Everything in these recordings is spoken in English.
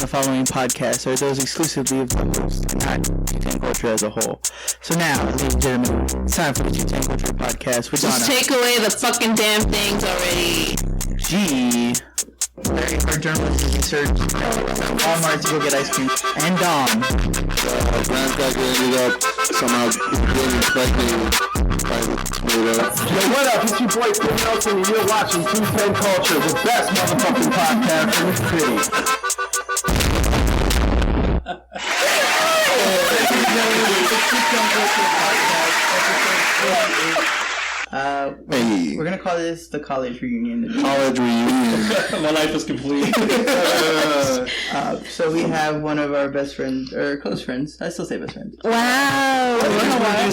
the following podcasts are those exclusively of the host, not Q10 Culture as a whole. So now, ladies and gentlemen, it's time for the Q10 Culture podcast with Donna. Just take away the fucking damn things already. G. Our journalistic research at Walmart to go get ice cream. And Dom. Grandpacker ended up somehow getting pregnant by the tomato. Yo, what up? It's your boy Tim Nelson, and you're watching Q10 Culture, the best motherfucking podcast in the city. We're gonna call this the college reunion. College reunion. My life is complete. So we have one of our best friends, or close friends. I still say best friends. Wow. Second wife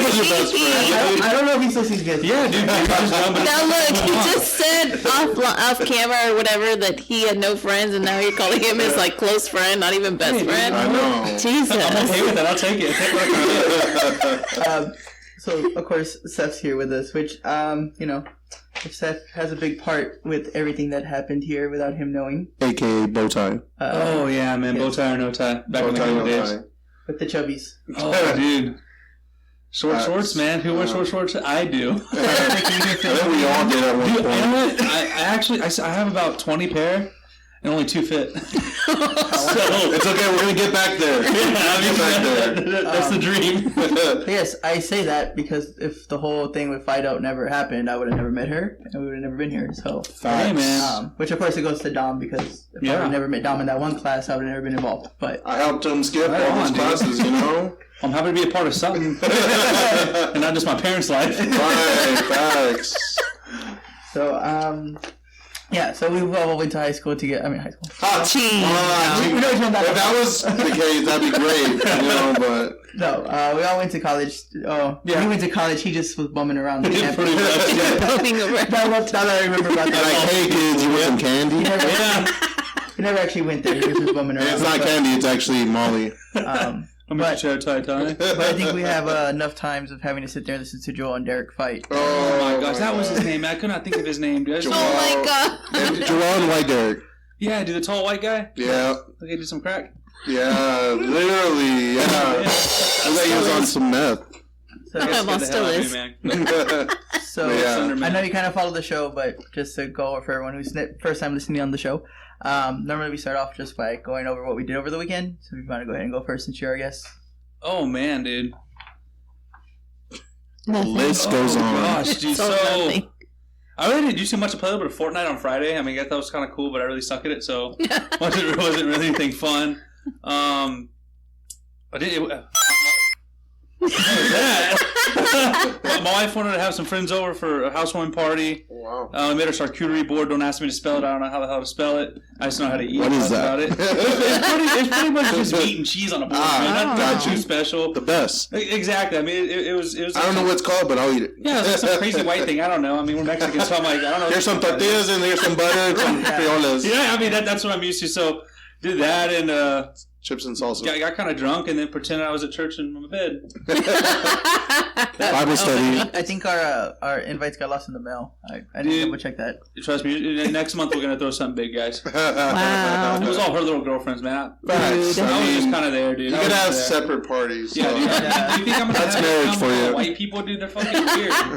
was your best friend. I don't know if he still sees guests. Yeah, dude. Now look, he just said off camera or whatever that he had no friends, and now you're calling him his like close friend, not even best friend. I know. Jesus. I'm okay with that. I'll take it. So of course Seth's here with us, which Seth has a big part with everything that happened here without him knowing. AKA Bowtie. Oh yeah, man. Bow tie or no tie. Back in the Bowtie, old no days. tie. With the chubbies. Oh, dude. Shorts, man. Who wears shorts? I do. I think we all did at one Dude, you know point. what? I have about 20 pair. And only 2 fit. So It's okay, we're gonna get back there. That's the dream. Yes, I say that because if the whole thing with Fido never happened, I would have never met her, and we would have never been here. So, Hey, man. which of course it goes to Dom because if I would have never met Dom in that one class, I would have never been involved. But I helped him skip Right all on, his dude. classes, you know? I'm happy to be a part of something. And not just my parents' life. Right, facts. so, yeah, so we all went to high school together. I mean, high school. If that was the case, that'd be great, you know, but... No, we all went to college. Oh, yeah. We went to college. He just was bumming around the campus. Pretty much. Bumping around. Now that I remember about that. Like, hey kids, you want some candy? He never actually went there. He was just bumming around. It's not candy, it's actually Molly. I'm a chair tie. But I think we have enough times of having to sit there and listen to Joel and Derek fight. Oh my gosh, that was his name. I could not think of his name, dude. Oh my god. Joel and White Derek. Yeah, dude, the tall white guy. Yeah. Okay, do some crack. Yeah, literally, yeah. I thought he was on some meth. So, Still is. I know you kind of follow the show, but just to go over for everyone who's first time listening on the show, normally we start off just by going over what we did over the weekend. So if you want to go ahead and go first since you're our guest. Oh man, dude. The list goes on. Gosh, dude. So So nothing. I really didn't do too much to play a little bit of Fortnite on Friday. I mean, I thought that was kind of cool, but I really suck at it, so wasn't really anything fun. I did. What was that? My wife wanted to have some friends over for a housewarming party. Wow. We made a charcuterie board. Don't ask me to spell it. I don't know how the hell to spell it. I just know how to eat. What is That's that? about it. It's pretty much just meat and cheese on a board. Man. Not too special. The best. Exactly. I mean, it was. I don't know what it's called, but I'll eat it. Yeah, it was like some crazy white thing. I don't know. I mean, we're Mexicans, so I'm like, I don't know. Here's some tortillas and here's some butter and some frioles. Yeah, I mean, that's what I'm used to. So, did that and Chips and salsa. got kind of drunk and then pretended I was at church in my bed. Bible study. I think our invites got lost in the mail. I didn't double check that. Trust me, next month we're going to throw something big, guys. Wow. It was all her little girlfriends, man. Facts. I I was just mean, kind of there, dude. you I could was have there. separate parties. Yeah, so. dude. You think I'm going to That's marriage for you. White people, dude, they're fucking weird. I'm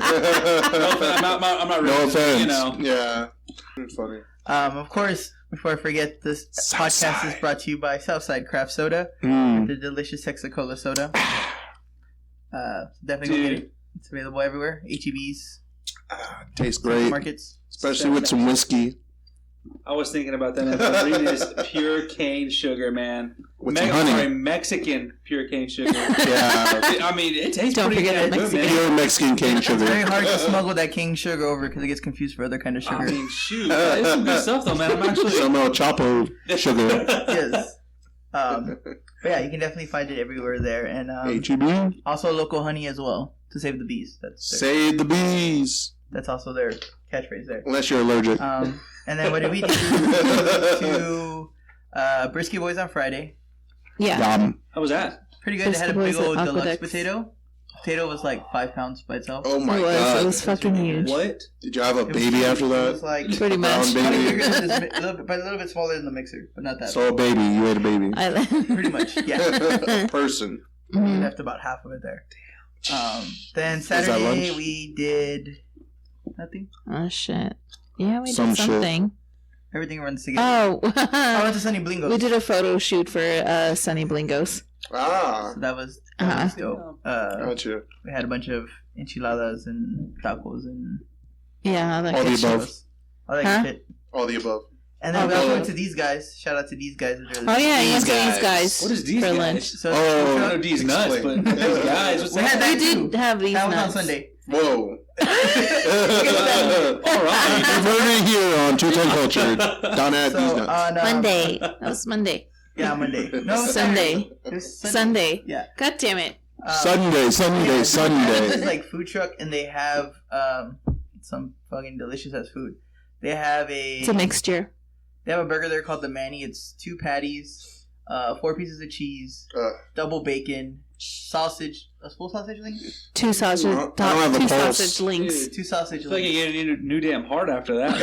not No racist, offense. you know. Yeah. It's funny. Of course, before I forget, this podcast is brought to you by Southside Craft Soda, the delicious Texacola soda. Definitely go get it. It's available everywhere. HEBs, Tastes great. markets, Especially with some whiskey. I was thinking about that. I'm reading this pure cane sugar, man. With some honey. Sorry, Mexican pure cane sugar. Yeah. I mean, it tastes Don't pretty forget damn that good, man. Pure Mexican cane It's very sugar. hard to smuggle that king sugar over because it gets confused for other kind of sugar. I mean, shoot. It's some good stuff, though, man. I'm actually... Some El Chapo sugar. Yes. But yeah, you can definitely find it everywhere there, and HEB. also local honey as well to save the bees. Save the bees. That's also their catchphrase there. Unless you're allergic. And then what did we do? To Brisket Boys on Friday. Yeah. Yum. How was that? Pretty good. They had a Brisket big Boys old at deluxe Aqueduct. potato. potato was like 5 pounds by itself. Oh my It god. was fucking huge. What? Did you have a It was baby huge. after It that? was like Pretty much. Brown baby. bigger than this, but a little bit smaller than the mixer, but not that. So a baby. You ate a baby. Pretty much, yeah. Person. We Mhm. left about half of it there. Then that Saturday lunch? we did nothing. Oh shit. Yeah, we Some did shit. something. Everything runs together. I Oh. went to Sunny Blingos. We did a photo shoot for Sunny Blingos. Ah. So that was Uh-huh. dope. Gotcha. We had a bunch of enchiladas and tacos and Yeah, that All the good above. shit. all that Huh? shit. All the above. And then we Oh, also cool. went to these guys. Shout out to these guys. Oh yeah, you went to These these guys. What is these for guys? lunch? So Oh. I know D's nuts, but Explain. these guys, what's We that? had that We did too. have these That was on nuts. Sunday. Whoa. All right. You heard it here on 210 Culture. Down at these So nuts. on Monday. That was Monday. Yeah, Monday. No, it was Sunday. It was Sunday. Yeah. God damn it. Sunday. This Sunday. like food truck, and they have some fucking delicious ass food. They have It's a mixture. They have a burger there called the Manny. It's 2 patties, 4 pieces of cheese, double bacon, sausage, a full sausage link, 2 sausage. I don't have a Two pulse. sausage links. 2 sausage It's like links. you get a new damn heart after that.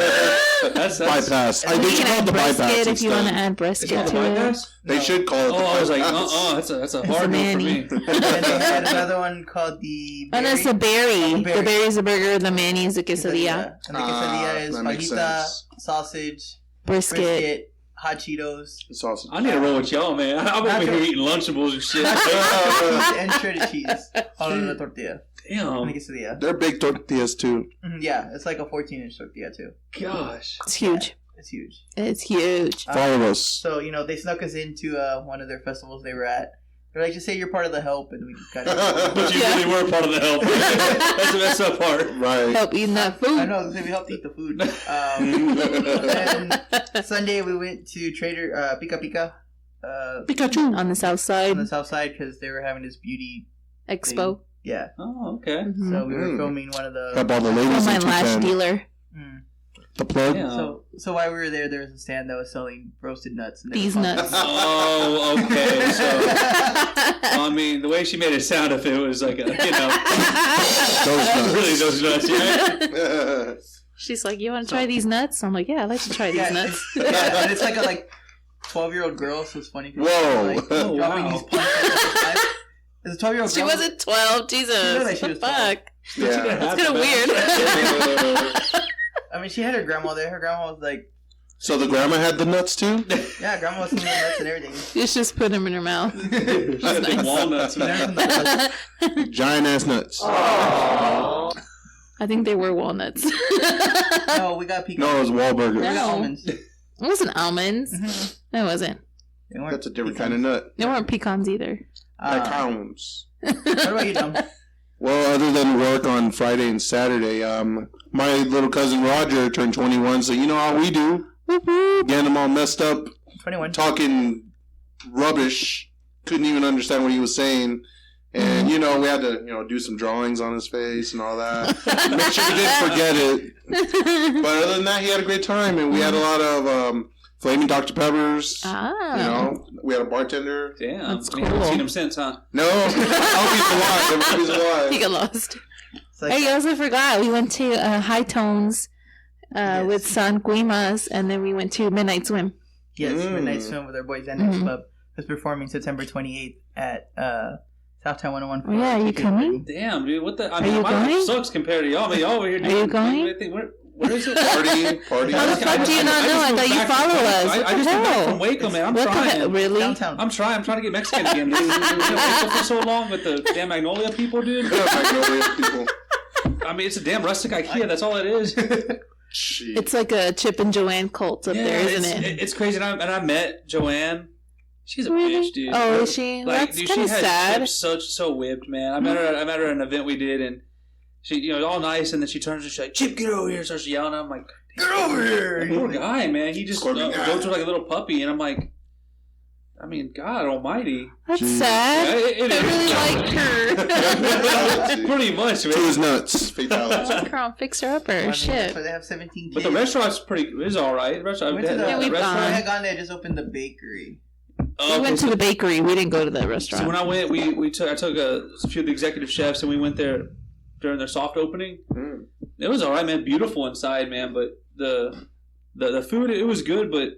that's Bypass. I And think You you can call it add the bypass brisket if you want to instead. add It's brisket called the to it. bypass? They should call it the Oh, I was like, bypass. that's a It's hard a no for Manny. me. And they had another one called the And it's the berry. Oh, berry. The berry's a burger. The Manny is a quesadilla. And the quesadilla is that makes fajita, sense. sausage, Brisket. brisket, hot Cheetos, Sausage. I need to roll with y'all, man. I'm over here eating Lunchables and shit. and shredded cheese on a tortilla. And a Damn. quesadilla. They're big tortillas too. Yeah, it's like a 14-inch tortilla too. Gosh. It's huge. It's huge. It's huge. Follow us. So, they snuck us into one of their festivals they were at. They're like, just say you're part of the help, and we just got But you really were part of the help. That's the messed up part. Right. Help eating that I food. know, we helped eat the food. And Sunday we went to Trader Pika Pika Pikachu. On the south on side. the south side because they were having this beauty Expo. Yeah. Oh, okay. Mhm. So we were filming one of the. Got all the Oh, ladies my in lash 210. dealer. Mm. The plug. Yeah. So while we were there was a stand that was selling roasted nuts. And they These were nuts. Oh, okay. So, I mean, the way she made it sound, if it was like a, Those nuts. really those nuts, yeah. She's like, you want to try these nuts? I'm like, yeah, I'd like to try these Yeah, nuts. and it's like a 12-year-old girl, so it's funny. 'cause Whoa. she's, Oh, dropping wow. these punches. It's a 12-year-old She girl. wasn't 12. Jesus. like she was 12. Fuck. Yeah. That's kind of weird. I mean, she had her grandma there. Her grandma was like, So the grandma had the nuts too? yeah, grandma was eating the nuts and everything. She's just put them in her mouth. Big walnuts, She learned man. from the nuts. Giant ass nuts. I think they were walnuts. No, we got pecan. No, it was Wahlburgers. We got No. almonds. It wasn't almonds. Mhm. No, it wasn't. They weren't That's a different pecans. kind of nut. They weren't pecans either. That counts. What about you, Dom? Well, other than work on Friday and Saturday, my little cousin Roger turned 21, so you know how we do. Getting him all messed up, 21. talking rubbish, couldn't even understand what he was saying. And, we had to, do some drawings on his face and all that. Make sure we didn't forget it. But other than that, he had a great time, and we had a lot of flaming Dr. Peppers. Ah. We had a bartender. Damn. That's I haven't cool. seen him since, huh? No, he's alive. Everybody's He alive. got lost. It's like, Hey, I also forgot. We went to High Tones with San Guimas, and then we went to Midnight Swim. yes, Midnight Swim with our boys Annex Club was performing September 28th at Southtown 101. Oh, yeah, are you coming? Damn, dude. What the? I Are mean, you my life going? sucks compared to y'all. I mean, y'all over here. Are you going? Where is it? Party. How the fuck do you not know? I thought you follow us. I just got back from Waco, man. I'm What the trying. hell? Really? Downtown. I'm trying to get Mexican again, dude. We've been in Waco for so long with the damn Magnolia people, dude. Magnolia people. I mean, it's a damn rustic IKEA. That's all it is. Shit. It's like a Chip and Joanne cult up there, isn't it? It's crazy. And I met Joanne. She's a Really? bitch, dude. Oh, is she? Like, That's dude, kind she of had sad. Chip so whipped, man. I met her at an event we did, and she, all nice, and then she turns and she's like, "Chip, get over here!" Starts yelling. I'm like, Get over here! poor guy, man. He just Scorpion guy. goes to like a little puppy, and I'm like, I mean, God Almighty. That's Jeez. sad. Yeah, it I really liked her. Pretty much, To man. his nuts. Fatality. Like her on Fixer Upper. That's Shit. why they have 17 kids. But the restaurant's is all right. The restaurant, We went to the, Yeah, we've restaurant gone. I had gone there, just opened the bakery. Oh, We went to the bakery. We didn't go to the restaurant. So when I went, I took a few of the executive chefs and we went there during their soft opening. Mm. It was all right, man. Beautiful inside, man. But the food, it was good, but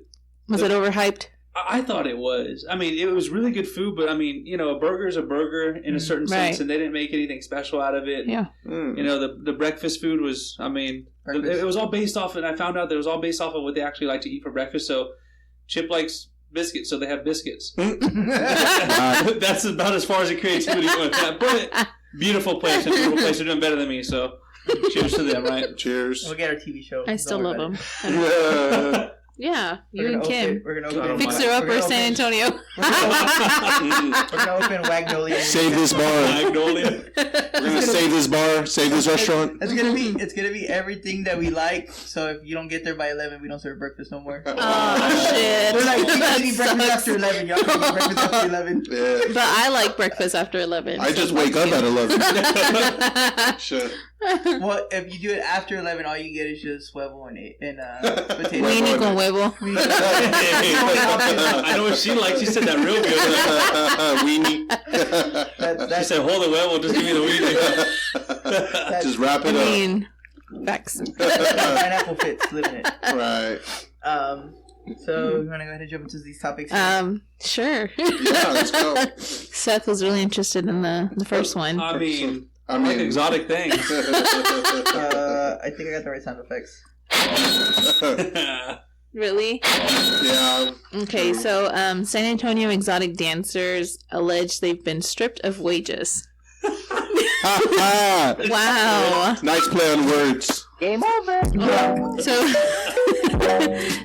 was it overhyped? I thought it was. I mean, it was really good food, but I mean, a burger is a burger in a certain sense, and they didn't make anything special out of it. Yeah. The breakfast food was, I mean, it was all based off, and I found out that it was all based off of what they actually like to eat for breakfast. So Chip likes biscuits, so they have biscuits. That's about as far as the creativity went with that. But beautiful place, and beautiful place. They're doing better than me, so cheers to them, right? Cheers. We'll get our TV show. I still love them. Yeah. Yeah, you and Kim. We're gonna open Fixer Upper San Antonio. We're gonna open Magnolia. Save this bar. Magnolia. We're gonna save this bar. Save this restaurant. It's gonna be everything that we like. So if you don't get there by 11, we don't serve breakfast no more. Oh shit! We're like, you That can eat breakfast sucks. after 11. Y'all can eat breakfast after 11. Yeah. But I like breakfast after 11. I just wake up at 11. Shit. Well, if you do it after 11, all you get is just huevo and potato. Weenie con huevo. I know what she likes. She said that real good. She said, "Hold the huevo, just give me the weenie." Just wrap it I up. mean, facts. Pineapple fits, living it. Right. So you want to go ahead and jump into these topics? Sure. Yeah, let's go. Seth was really interested in the first one. I mean, like exotic things. I think I got the right sound effects. Really? Yeah. Okay, so San Antonio exotic dancers allege they've been stripped of wages. Wow. Nice play on words. Game over. So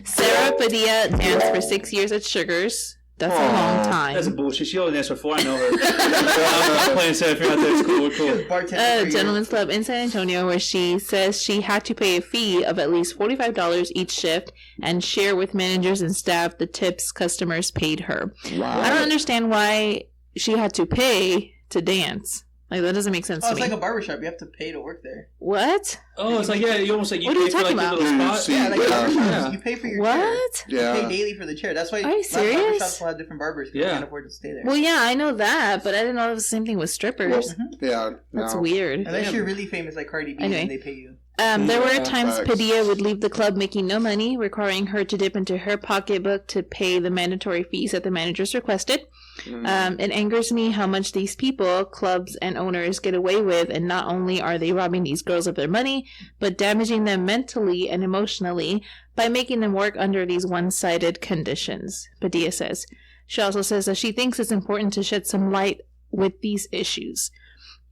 Sarah Padilla danced for 6 years at Sugar's. That's a long time. That's bullshit. She only danced for 4. I know her. I'm playing safe. If you're out there, it's cool. We're cool. Bartender. Gentleman's Club in San Antonio, where she says she had to pay a fee of at least $45 each shift and share with managers and staff the tips customers paid her. Wow. I don't understand why she had to pay to dance. Like, that doesn't make sense to It's me. like a barbershop. You have to pay to work there. What? Oh, it's like, yeah, you almost like you What are pay you for like talking your about? little spot. See, Yeah, like yeah. barbershops. Yeah. You pay for your chair. What? You Yeah. pay daily for the chair. That's why Are you a lot of serious? barbershops will have different barbers because Yeah. they can't afford to stay there. Well, yeah, I know that, but I didn't know it was the same thing with strippers. Yeah. That's no. weird. Unless you're really famous like Cardi B Anyway. and they pay you. There were Yeah, times facts. Padilla would leave the club making no money, requiring her to dip into her pocketbook to pay the mandatory fees that the managers requested. It angers me how much these people, clubs and owners, get away with, and not only are they robbing these girls of their money, but damaging them mentally and emotionally by making them work under these one-sided conditions, Padilla says. She also says that she thinks it's important to shed some light with these issues.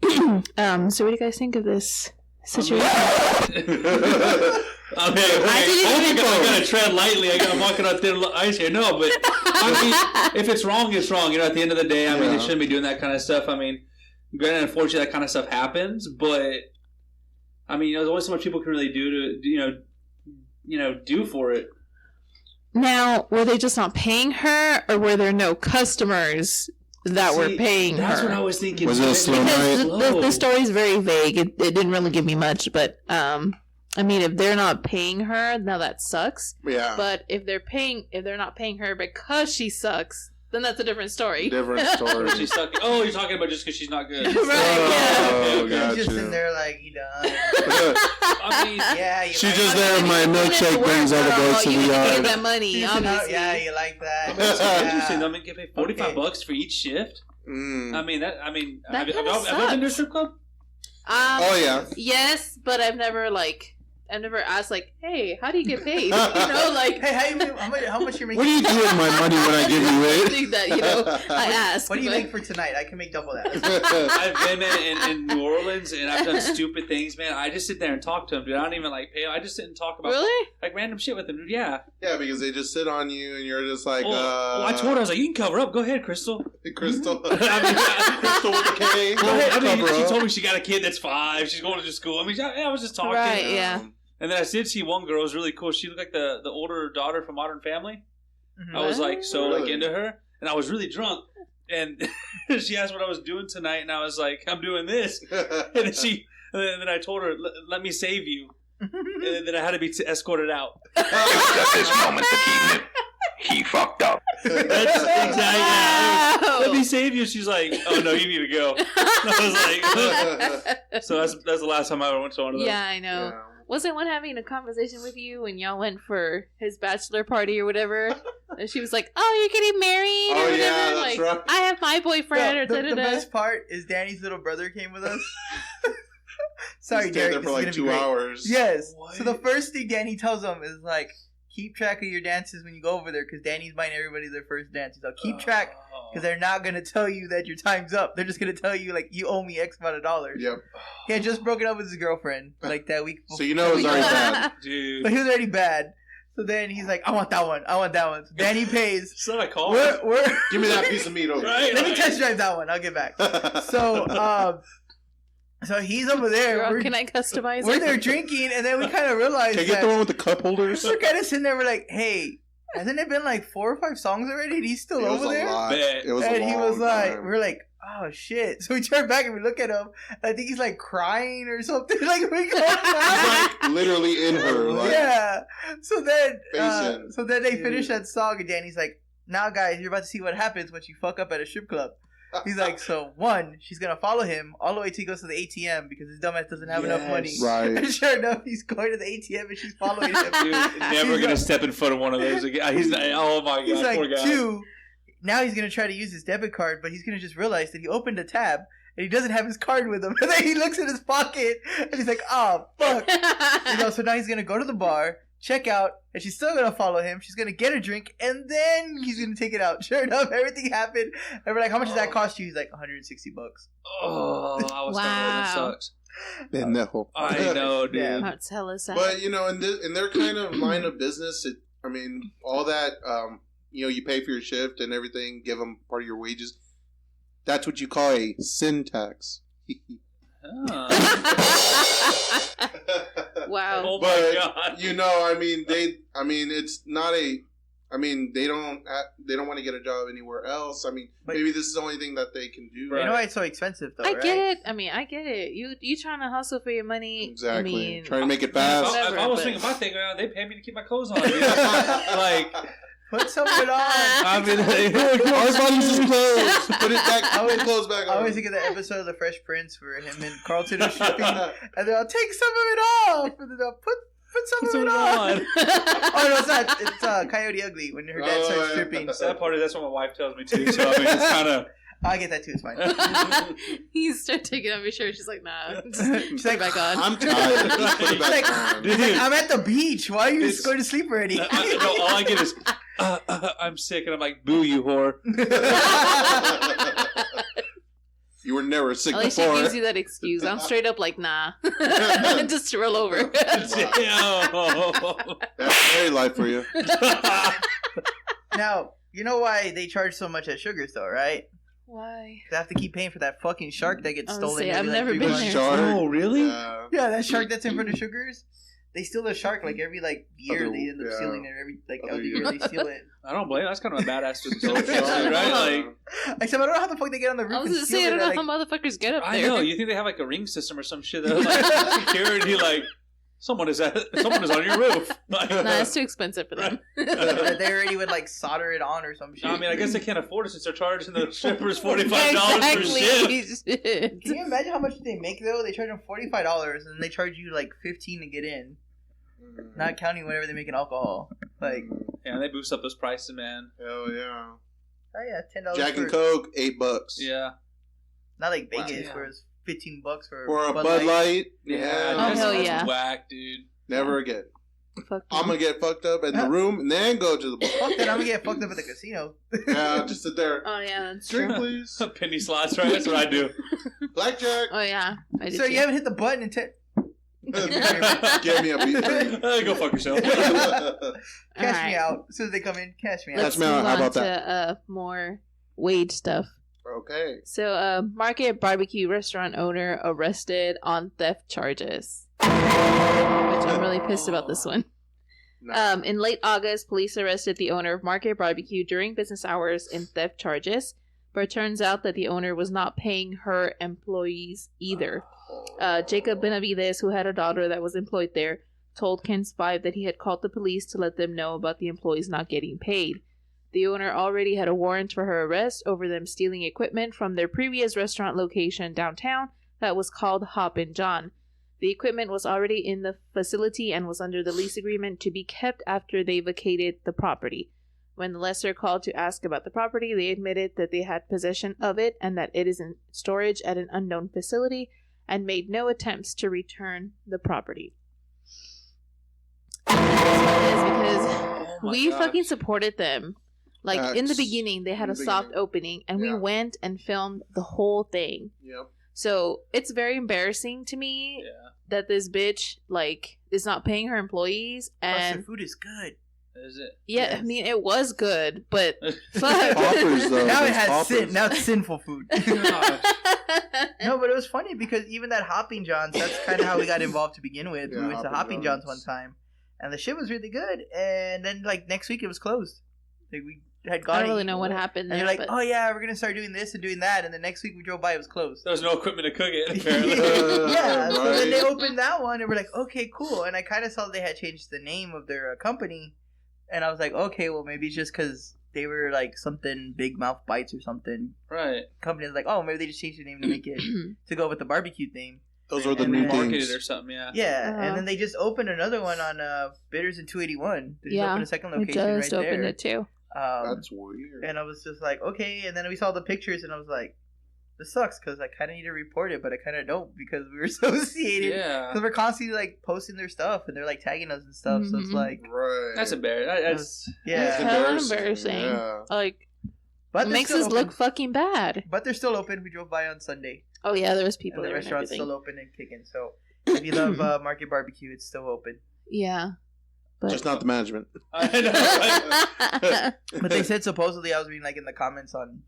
So what do you guys think of this situation? I gotta tread lightly. I gotta walk it on thin ice here. No, but I mean, if it's wrong, it's wrong. At the end of the day, I mean, they shouldn't be doing that kind of stuff. I mean, granted, unfortunately, that kind of stuff happens, but I mean, there's only so much people can really do to, do for it. Now, were they just not paying her, or were there no customers that were paying That's her? what I was thinking. Was it a slow Because night? the story's very vague. It didn't really give me much, but I mean, if they're not paying her, now that sucks. Yeah. But if they're not paying her because she sucks, then that's a different story. Different story. She's stuck. Oh, you're talking about just because she's not good. Right, Oh, You're gotcha. just in there like, you done. I mean, Yeah, you She like just that. there. My milkshake brings all the boys to you the need to yard. get that money, You just- obviously. Yeah, you like that. I mean, that's interesting. Yeah. I mean, get paid $45 for each shift. Mm. I mean, That have you kinda been to a sucks. strip club? Oh, yeah. Yes, but I've never asked hey, how do you get paid? You know, like. Hey, how much you making? What do you do with my money when I give you I it? think that, I ask. What do you but- make for tonight? I can make double that. I've been in New Orleans and I've done stupid things, man. I just sit there and talk to them, dude. I don't even pay them. I just sit and talk about Really? random shit with them, dude. Yeah. Yeah, because they just sit on you and you're just like, Well, I told her, I was like, you can cover up. Go ahead, Crystal. Crystal. I mean, Crystal with a K. Go ahead. I mean, Cover she up. told me she got a kid that's 5. She's going to school. I mean, I was just talking. Right, yeah. And then I did see one girl. It was really cool. She looked like the older daughter from Modern Family. I was like Really? into her, and I was really drunk. And she asked what I was doing tonight, and I was like, I'm doing this. And then I told her, let me save you. And then I had to be escorted out. It was just this moment that he fucked up. That's exactly. Wow. Let me save you. She's like, oh no, you need to go. I was like, so that's the last time I ever went to one of those. Yeah, I know. Yeah. Wasn't one having a conversation with you when y'all went for his bachelor party or whatever? And she was like, "Oh, you're getting married?" Oh, or whatever. yeah, that's like, right. I have my boyfriend. Or The da-da-da. best part is Danny's little brother came with us. Sorry, Stayed Derek. there This for is like gonna 2 be great. hours. Yes. What? So the first thing Danny tells him is like, keep track of your dances when you go over there, because Danny's buying everybody their first dance. He's like, keep track, because they're not gonna tell you that your time's up. They're just gonna tell you like you owe me X amount of dollars. Yep. He had just broken up with his girlfriend like that week. So you know it was already bad. Dude. But he was already bad. So then he's like, I want that one. I want that one. So Danny pays. It's not a call. We're Give me that piece of meat over Right? let me Like- test drive that one. I'll get back. So he's over there. Girl, We're, can I customize we're it? there drinking, and then we kind of realize Can I get that the one with the cup holders? we're kind of sitting there. We're like, hey, hasn't it been like 4 or 5 songs already? And he's still It was over a there. lot. Bet. It was And a he long was like, time. we're like, oh shit. So we turn back and we look at him. I think he's like crying or something. Like we go He's like literally in her. Like, yeah. So then, Face in. they finish that song, and Danny's like, "Now, guys, you're about to see what happens when you fuck up at a strip club." He's like, "So one, she's gonna follow him all the way till he goes to the ATM because his dumbass doesn't have enough money." Yes. Right. And sure enough, he's going to the ATM and she's following him. Dude, never He's gonna like- step in front of one of those again. He's not, oh my god, He's like, poor guy. 2, now he's gonna try to use his debit card, but he's gonna just realize that he opened a tab and he doesn't have his card with him. And then he looks in his pocket and he's like, "Oh fuck." So now he's gonna go to the bar, check out, and she's still gonna follow him. She's gonna get a drink, and then he's gonna take it out. Sure enough, everything happened. And we're like, "How much does that cost you?" He's like, $160. Oh, I was thinking that Wow. sucks. Pendejo. I know, dude. Yeah. That's hella sad. But you know, in their kind of line of business, I mean, all that you pay for your shift and everything, give them part of your wages. That's what you call a sin tax. Oh. Wow. Oh my But god. it's not a. I mean, they don't want to get a job anywhere else. I mean, But- maybe this is the only thing that they can do. You know why it's so expensive, though, I right? get it. I mean, I get it. You trying to hustle for your money. Exactly. I mean, Trying to make it If fast. I, if I was but- thinking my thing, they pay me to keep my clothes on. Dude. Like, Put something on. I mean, Our bodies is closed. Put it back. Put the clothes back I on. always think of the episode of The Fresh Prince where him and Carlton are stripping, and they'll take some of it off, and then they'll put some of it on. Oh no, it's not. It's Coyote Ugly when her dad Oh, starts yeah. stripping. the sad part is that's what my wife tells me too. So I mean, it's kind of. I get that too. It's fine. He started taking off his shirt. She's like, nah. She's like, back on. I'm tired. Just put it back Like- on. Dude. I'm at the beach. Why are you It's- going to sleep already? No, all I get is, I'm sick, and I'm like, boo, you whore. You were never sick At least she before. gives you that excuse. I'm straight up like, nah. Just to roll over. Damn. That's very life for you. Now, you know why they charge so much at Sugars, though, right? Why? They have to keep paying for that fucking shark that gets I was stolen. saying, every, I've never 3 been months. there. Shark. Oh, really? Yeah. Yeah, that shark that's in front of Sugars. They steal the shark like every year. Other- They end up yeah. stealing it every Other other year. year. They steal it. I don't blame. That's kind of a badass social Yeah. right? Like, Except I don't know how the fuck they get on the roof I was and gonna steal say, I it. don't know Like, how motherfuckers get up I there. know. You think they have like a ring system or some shit that like security, like someone is on your roof. Like, Nah, it's too expensive for them. that they already would like solder it on or some shit. I mean, I guess they can't afford it since they're charging the strippers $45 exactly. for shit. Shit. Can you imagine how much they make though? They charge them $45 and they charge you like $15 to get in, not counting whatever they make in alcohol. Like, Yeah, they boost up those prices, man. Hell yeah. oh yeah, $10 Jack for and Coke, $8. Yeah. not like Wow. Vegas Yeah. where it's $15 for For a Bud Light, Yeah. yeah. Oh, hell that's yeah. whack, dude. Never again. Fuck I'm you. gonna get fucked up in the room and then go to the bar. Fuck that! I'm gonna get fucked up at the casino. Yeah, just sit there. Oh yeah, that's Drink, true. please. Penny slots, right? That's what I do. Blackjack. Oh yeah, I did So too. you haven't hit the button in 10. Give me a beat. Go fuck yourself. Cash All me right. out. As soon as they come in, cash me out. Let's Cash me out. move How on about to that? more wage stuff. Okay. So, Market Barbecue restaurant owner arrested on theft charges. Which I'm really pissed about this one. No. In late August, police arrested the owner of Market Barbecue during business hours in theft charges. But it turns out that the owner was not paying her employees either. Jacob Benavides, who had a daughter that was employed there, told KENS 5 that he had called the police to let them know about the employees not getting paid. The owner already had a warrant for her arrest over them stealing equipment from their previous restaurant location downtown that was called Hoppin' John. The equipment was already in the facility and was under the lease agreement to be kept after they vacated the property. When the lessor called to ask about the property, they admitted that they had possession of it and that it is in storage at an unknown facility and made no attempts to return the property. Because we fucking supported them. Like, in the beginning, they had a soft opening, and we went and filmed the whole thing. Yep. So, it's very embarrassing to me that this bitch, like, is not paying her employees. Plus, And the food is good. Is it? yeah, Yes. I mean, it was good, but fuck. Poppers, though. Now it Those has poppers. now it's sinful food. No, but it was funny because even that Hopping John's, that's kind of how we got involved to begin with. Yeah, We went to Hoppin' Hopping John's John's. one time, and the shit was really good. And then, like, next week it was closed. Like, we had gone. I don't to really eat, know what happened And there. you're like, but... oh yeah, we're gonna start doing this and doing that, and the next week we drove by, it was closed. There was no equipment to cook it, apparently. Yeah, so then they Right. opened that one, and we're like, okay, cool. And I kind of saw they had changed the name of their company, and I was like, okay, well maybe it's just because they were like something Big Mouth Bites or something. Right. Company's like, oh, maybe they just changed the name to make it to go with the barbecue theme. Those are the And new then- Marketed things. or something, yeah. Yeah, Uh-huh. and then they just opened another one on Bitters and 281. They just opened a second we location just right opened there. it too. That's weird. And I was just like, okay. And then we saw the pictures, and I was like, this sucks because I kind of need to report it, but I kind of don't because we were associated. Yeah. Because we're constantly like posting their stuff, and they're like tagging us and stuff. So it's Mhm. like, Right. That's embarrassing. That's yeah. That's hella embarrassing. Yeah. Like, But it they're makes still us look open. fucking bad. But they're still open. We drove by on Sunday, Oh yeah, there was people and the there and restaurant's everything. still open and kicking. So if you love Market Barbecue, it's still open. Yeah, but Just not the management. I know, right? But they said supposedly, I was reading like in the comments on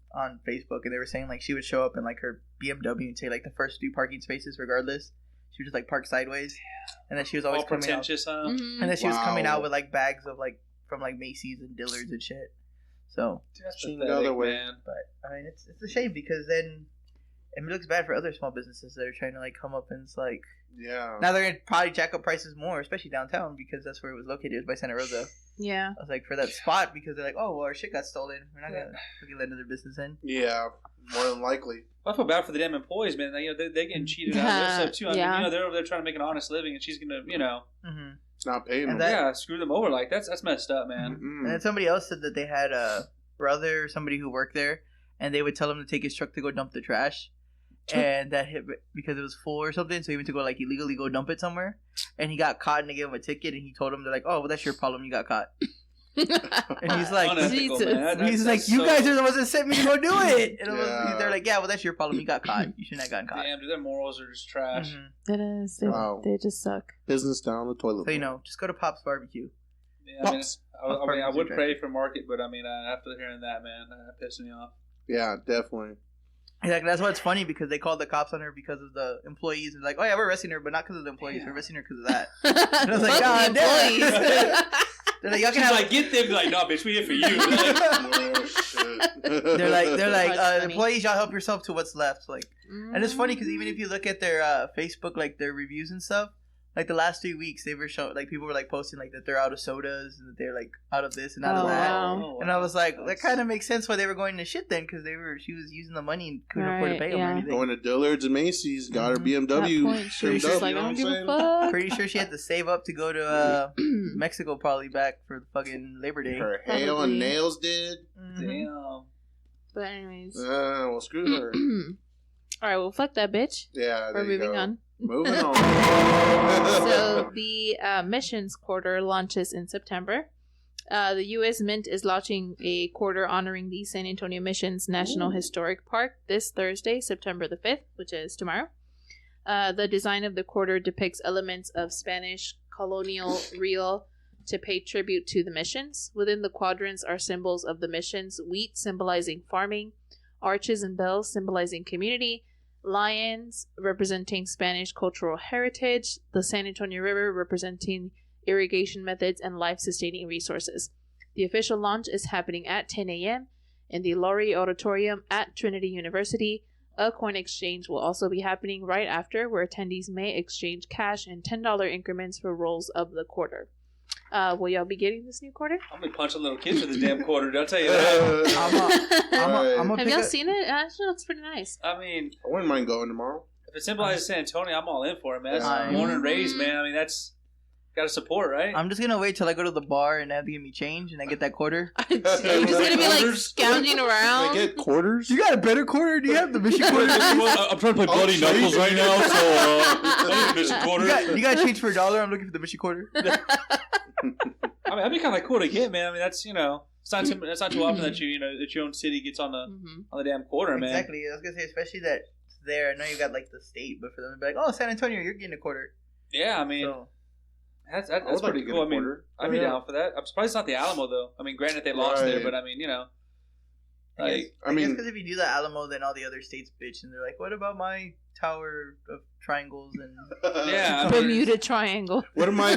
Facebook, and they were saying like she would show up in like her BMW and take like the first 2 parking spaces regardless. She would just like park sideways, and then she was always All coming out. pretentious, huh? Mhm. And then she was coming Wow. out with like bags of like from like Macy's and Dillard's and shit. So, That's Seen pathetic, the other way. man. but I mean, it's a shame because then it looks bad for other small businesses that are trying to like come up, and it's like Yeah. now they're gonna probably jack up prices more, especially downtown because that's where it was located, it was by Santa Rosa. Yeah. I was like, for that spot, because they're like, oh well, our shit got stolen. We're not gonna fucking let another business in. Yeah. More than likely. I feel bad for the damn employees, man. You know, they're getting cheated out of their stuff too. I Yeah. mean, you know, they're over there trying to make an honest living, and she's gonna, you know, Mm-hmm. Not paying And them. that- yeah, screw them over. Like that's messed up, man. Mm-mm. And then somebody else said that they had a brother or somebody who worked there, and they would tell him to take his truck to go dump the trash, and that hit because it was full or something, so he went to go like illegally go dump it somewhere, and he got caught and they gave him a ticket, and he told him they're like, oh well, that's your problem, you got caught, and he's like, Unethical, Jesus. man. That's he's like, so- you guys are the ones that sent me to go do it, and Yeah. they're like, yeah, well that's your problem, you got caught, you shouldn't have gotten caught. Damn, dude, their morals are just trash. Mhm. It is. They, Wow. they just suck. Business down the toilet. So you know, just go to Pop's Barbecue. Yeah, I mean, Pops. I would pray for market, but I mean, after hearing that, man, that pissed me off. Yeah, definitely. Exactly. That's why it's funny because they called the cops on her because of the employees, and like, oh yeah, we're arresting her, but not because of the employees, we're arresting her because of that. I was like, God damn. They're like, y'all can She's have like, get them. Like, no, bitch, we here for you. Like, Oh, shit. they're like That's funny. employees, y'all help yourself to what's left. Like, and it's funny because even if you look at their Facebook, like their reviews and stuff, like the last 3 weeks, they were showing like people were like posting like that they're out of sodas and that they're like out of this and out of Oh, that. wow. And I was like, that kind of makes sense why they were going to shit then because she was using the money and couldn't afford to Right, pay them or yeah. anything. Going to Dillard's and Macy's, got her Mhm. That BMW. point, she was trimmed just up, like, you I know don't give what a I'm fuck. Pretty sure she had to save up to go to Mexico probably back for the fucking Labor Day. saying? Her hair Probably. and nails did. Mhm. Damn. But anyways. Well, screw her. All right, well, fuck that bitch. Yeah, there We're you moving go. on. Moving on. So the missions quarter launches in September. The U.S. Mint is launching a quarter honoring the San Antonio Missions National Historic Park this Thursday, September the 5th, which is tomorrow. The design of the quarter depicts elements of Spanish colonial real to pay tribute to the missions. Within the quadrants are symbols of the missions: wheat symbolizing farming, arches and bells symbolizing community, lions representing Spanish cultural heritage, the San Antonio River representing irrigation methods and life-sustaining resources. The official launch is happening at 10 a.m. in the Laurie Auditorium at Trinity University. A coin exchange will also be happening right after, where attendees may exchange cash in $10 increments for rolls of the quarter. Will y'all be getting this new quarter? I'm gonna be punching little kids with this damn quarter. I'll tell you that. I'm Have y'all seen it? Actually, it's pretty nice. I mean, I wouldn't mind going tomorrow. if it symbolizes San Antonio, I'm all in for it, man. That's I'm- born and raised, man. I mean, that's gotta support, right? I'm just gonna wait till I go to the bar and they have to give me change and I get that quarter. You're just gonna be like Quarters? scounging Can I around. get quarters? You got a better quarter? Do you have the Mission quarter? Well, I'm trying to play Bloody I'll Knuckles trade right you. now, so I need a Mission quarter. You got change for $1? I'm looking for the Mission quarter. I mean, that'd be kind of cool to get, man. I mean, that's it's not too often that that your own city gets on the damn quarter, man. Exactly. I was gonna say, especially that it's there. I know you got like the state, but for them to be like, oh, San Antonio, you're getting a quarter. Yeah, I mean, So, that's would like pretty to get cool. a I mean, quarter. I'd be Yeah. down for that. I'm surprised it's not the Alamo though. I mean, granted they lost there, Right. but I mean, I guess I mean- because if you do the Alamo, then all the other states bitch, and they're like, what about my tower of triangles and Yeah, I mean, Bermuda Triangle. What am I?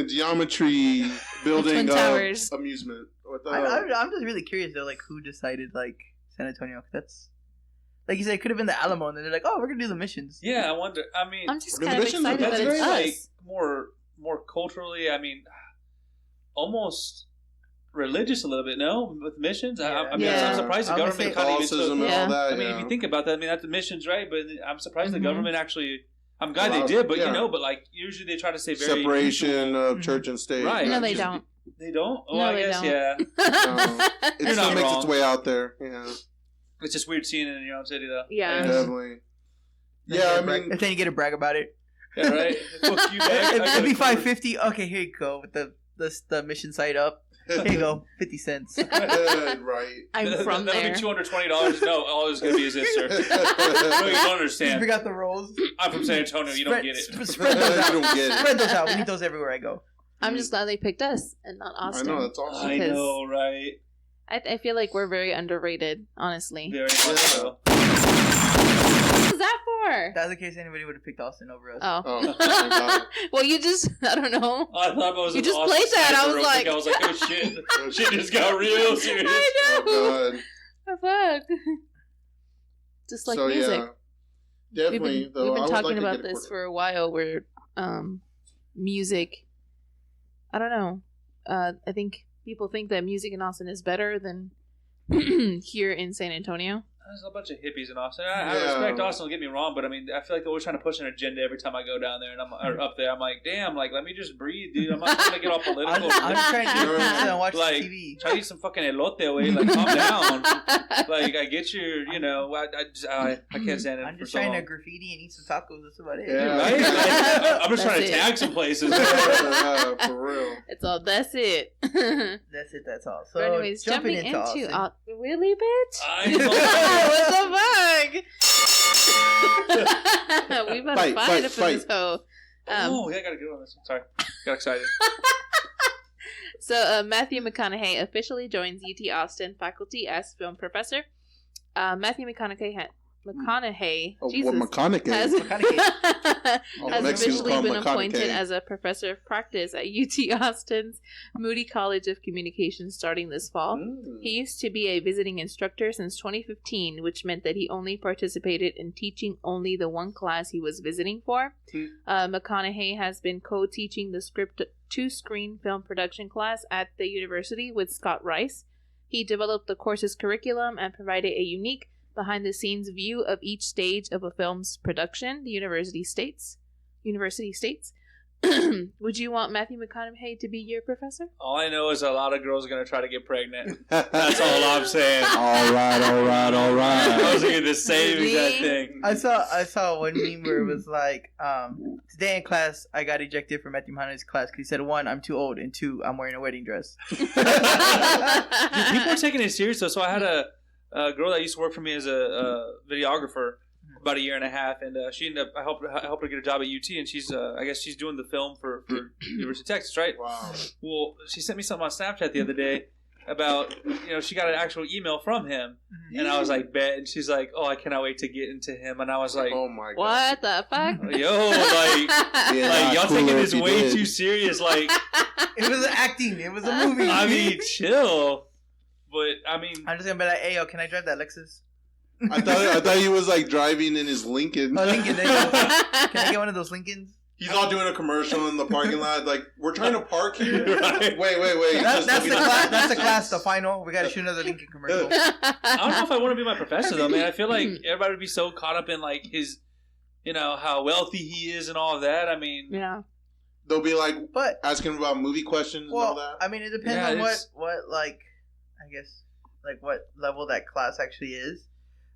Geometry building Twin Towers. amusement. What the I'm just really curious though, like who decided like San Antonio? 'Cause that's like you said, it could have been the Alamo, and then they're like, oh, we're gonna do the missions. yeah, I wonder. I mean, I'm just The kind of missions are- excited that's that it's very us. like more culturally. I mean, almost religious a little bit. No, with missions. I mean, Yeah. I'm surprised the I would government say kind of even took. Catholicism and Yeah. all that. I mean, yeah. if you think about that, I mean, that's the missions, right? But I'm surprised the Mhm. government actually. I'm glad Allows- they did, but yeah. but like usually they try to say very separation of Mhm. church and state. Right. No, Yeah, they just- don't. They don't. Oh, No, I they guess don't. yeah. It You're still not makes wrong. its way out there. Yeah, It's just weird seeing it in your own city, though. Yeah. definitely. Then Yeah, you I get brag- mean, and then you get to brag about it. Yeah, right. Fuck you, man. I got It'd be a quarter. $5.50. Okay, here you go with the mission site up. Here you go, 50 cents. right. I'm from That'll there. be $220. No, all it's gonna be is this, sir. No, you don't Just understand. bring out the rolls. I'm from San Antonio. You don't Spread- get it. Spread those out. You don't get it. Spread those out. We need those everywhere I go. I'm just glad they picked us and not I Austin. know that's awesome. I know, right? I feel like we're very underrated, honestly. Very much so. What was that for? That's in case anybody would have picked Austin over us. Oh. Oh, my God. Well, you just, I don't know. I thought I was. You an just awesome played that, I sniper was real quick. like- oh shit, shit just got real serious. I know. Oh, God. Fuck. Just like so music. yeah, definitely. We've though, been I would talking like to about get a this quarter. for a while where music, I don't know. I think people think that music in Austin is better than here in San Antonio. There's a bunch of hippies in Austin. I Yeah. respect Austin. Don't get me wrong, but I mean, I feel like they're always trying to push an agenda every time I go down there and or up there. I'm like, damn, like let me just breathe, dude. I'm not trying to get all political. I'm just trying to You're eat right. pizza and watch Like, TV. try to eat some fucking elote away. Like, calm down. Like, I get your, I can't stand it. I'm just for so trying long. to graffiti and eat some tacos. That's about it. Yeah. Right? Like, I'm just trying to That's it. tag some places. Yeah, for real. It's all, that's it. That's it. That's all. So, But anyways, jumping into Austin. really, bitch? I know. What the fuck? We better Fight, fight, fight, up for this fight. hoe. Oh, yeah, I gotta go on this one. Sorry. Got excited. So Matthew McConaughey officially joins UT Austin faculty as film professor. Matthew McConaughey Oh, Jesus, what McConaughey? has, Oh, has Mexicans officially call him been appointed McConaughey. as a professor of practice at UT Austin's Moody College of Communication starting this fall. He used to be a visiting instructor since 2015, which meant that he only participated in teaching only the one class he was visiting for. McConaughey has been co-teaching the script to screen film production class at the university with Scott Rice. He developed the course's curriculum and provided a unique behind-the-scenes view of each stage of a film's production, the university states. Would you want Matthew McConaughey to be your professor? All I know is a lot of girls are going to try to get pregnant. That's all I'm saying. All right. I was thinking the same exact Really? thing. I saw one meme where it was like, today in class I got ejected from Matthew McConaughey's class because he said, 1, I'm too old, and 2, I'm wearing a wedding dress. Dude, people are taking it serious though. So I had a girl that used to work for me as a videographer about a year and a half, and she ended up I helped her get a job at UT, and she's I guess she's doing the film for University of Texas, right? Wow. Well, she sent me something on Snapchat the other day about she got an actual email from him, and I was like, bet, and she's like, oh, I cannot wait to get into him, and I was like, Oh my God. What the fuck? yo, like. Yeah, Like, y'all cooler taking if this you way did. too serious. Like, It was acting. It was a movie. I mean, chill. But I mean, I'm just gonna be like, hey, yo, can I drive that Lexus? I thought he was like driving in his Lincoln. Oh, Lincoln. There you go. Can I get one of those Lincolns? He's all doing a commercial in the parking lot. Like, we're trying to park here. Right. Wait. That's the class. That's the class. The final. We got to shoot another Lincoln commercial. I don't know if I want to be my professor though, man. I feel like everybody would be so caught up in like his, how wealthy he is and all of that. I mean, Yeah. They'll be like, But asking about movie questions and all that. I mean, it depends on what like, I guess, like what level that class actually is.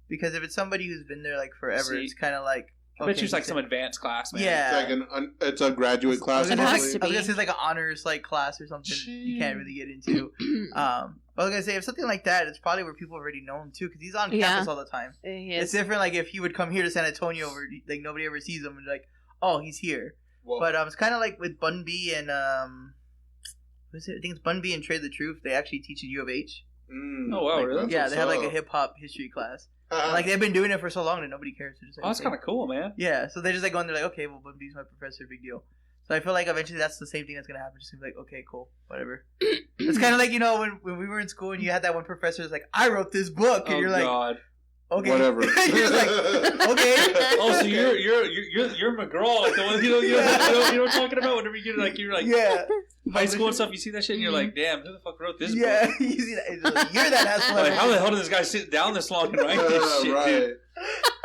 Because if it's somebody who's been there like forever, it's kind of like. I bet you it's like some advanced class, man. Yeah, it's like it's a graduate class. It has to I was be. gonna say it's like an honors like class or something. You can't really get into. I was gonna say if something like that, it's probably where people already know him too, because he's on campus all the time. It's different. Like if he would come here to San Antonio, where like nobody ever sees him, and like, oh, he's here. Whoa. But it's kind of like with Bun B and what is it? I think it's Bun B and Trade the Truth. They actually teach at U of H. Oh wow, like, really? Yeah, they have like a hip hop history class. Like they've been doing it for so long that nobody cares. Just, like, that's kind of cool, man. Yeah, so they just like go and they're like, okay, well, Bun B's my professor, big deal. So I feel like eventually that's the same thing that's gonna happen. Just like, okay, cool, whatever. It's kind of like when we were in school and you had that one professor who's like, I wrote this book, and you're like, God. okay, whatever. You're like, okay. Oh, so you're McGraw, like the one you know what I'm talking about. Whenever you're like Yeah. high school and stuff, you see that shit and you're like, damn, who the fuck wrote this Yeah, book? you see that. It's like, you're that asshole. Like, how the hell did this guy sit down this long and write this shit, right. dude?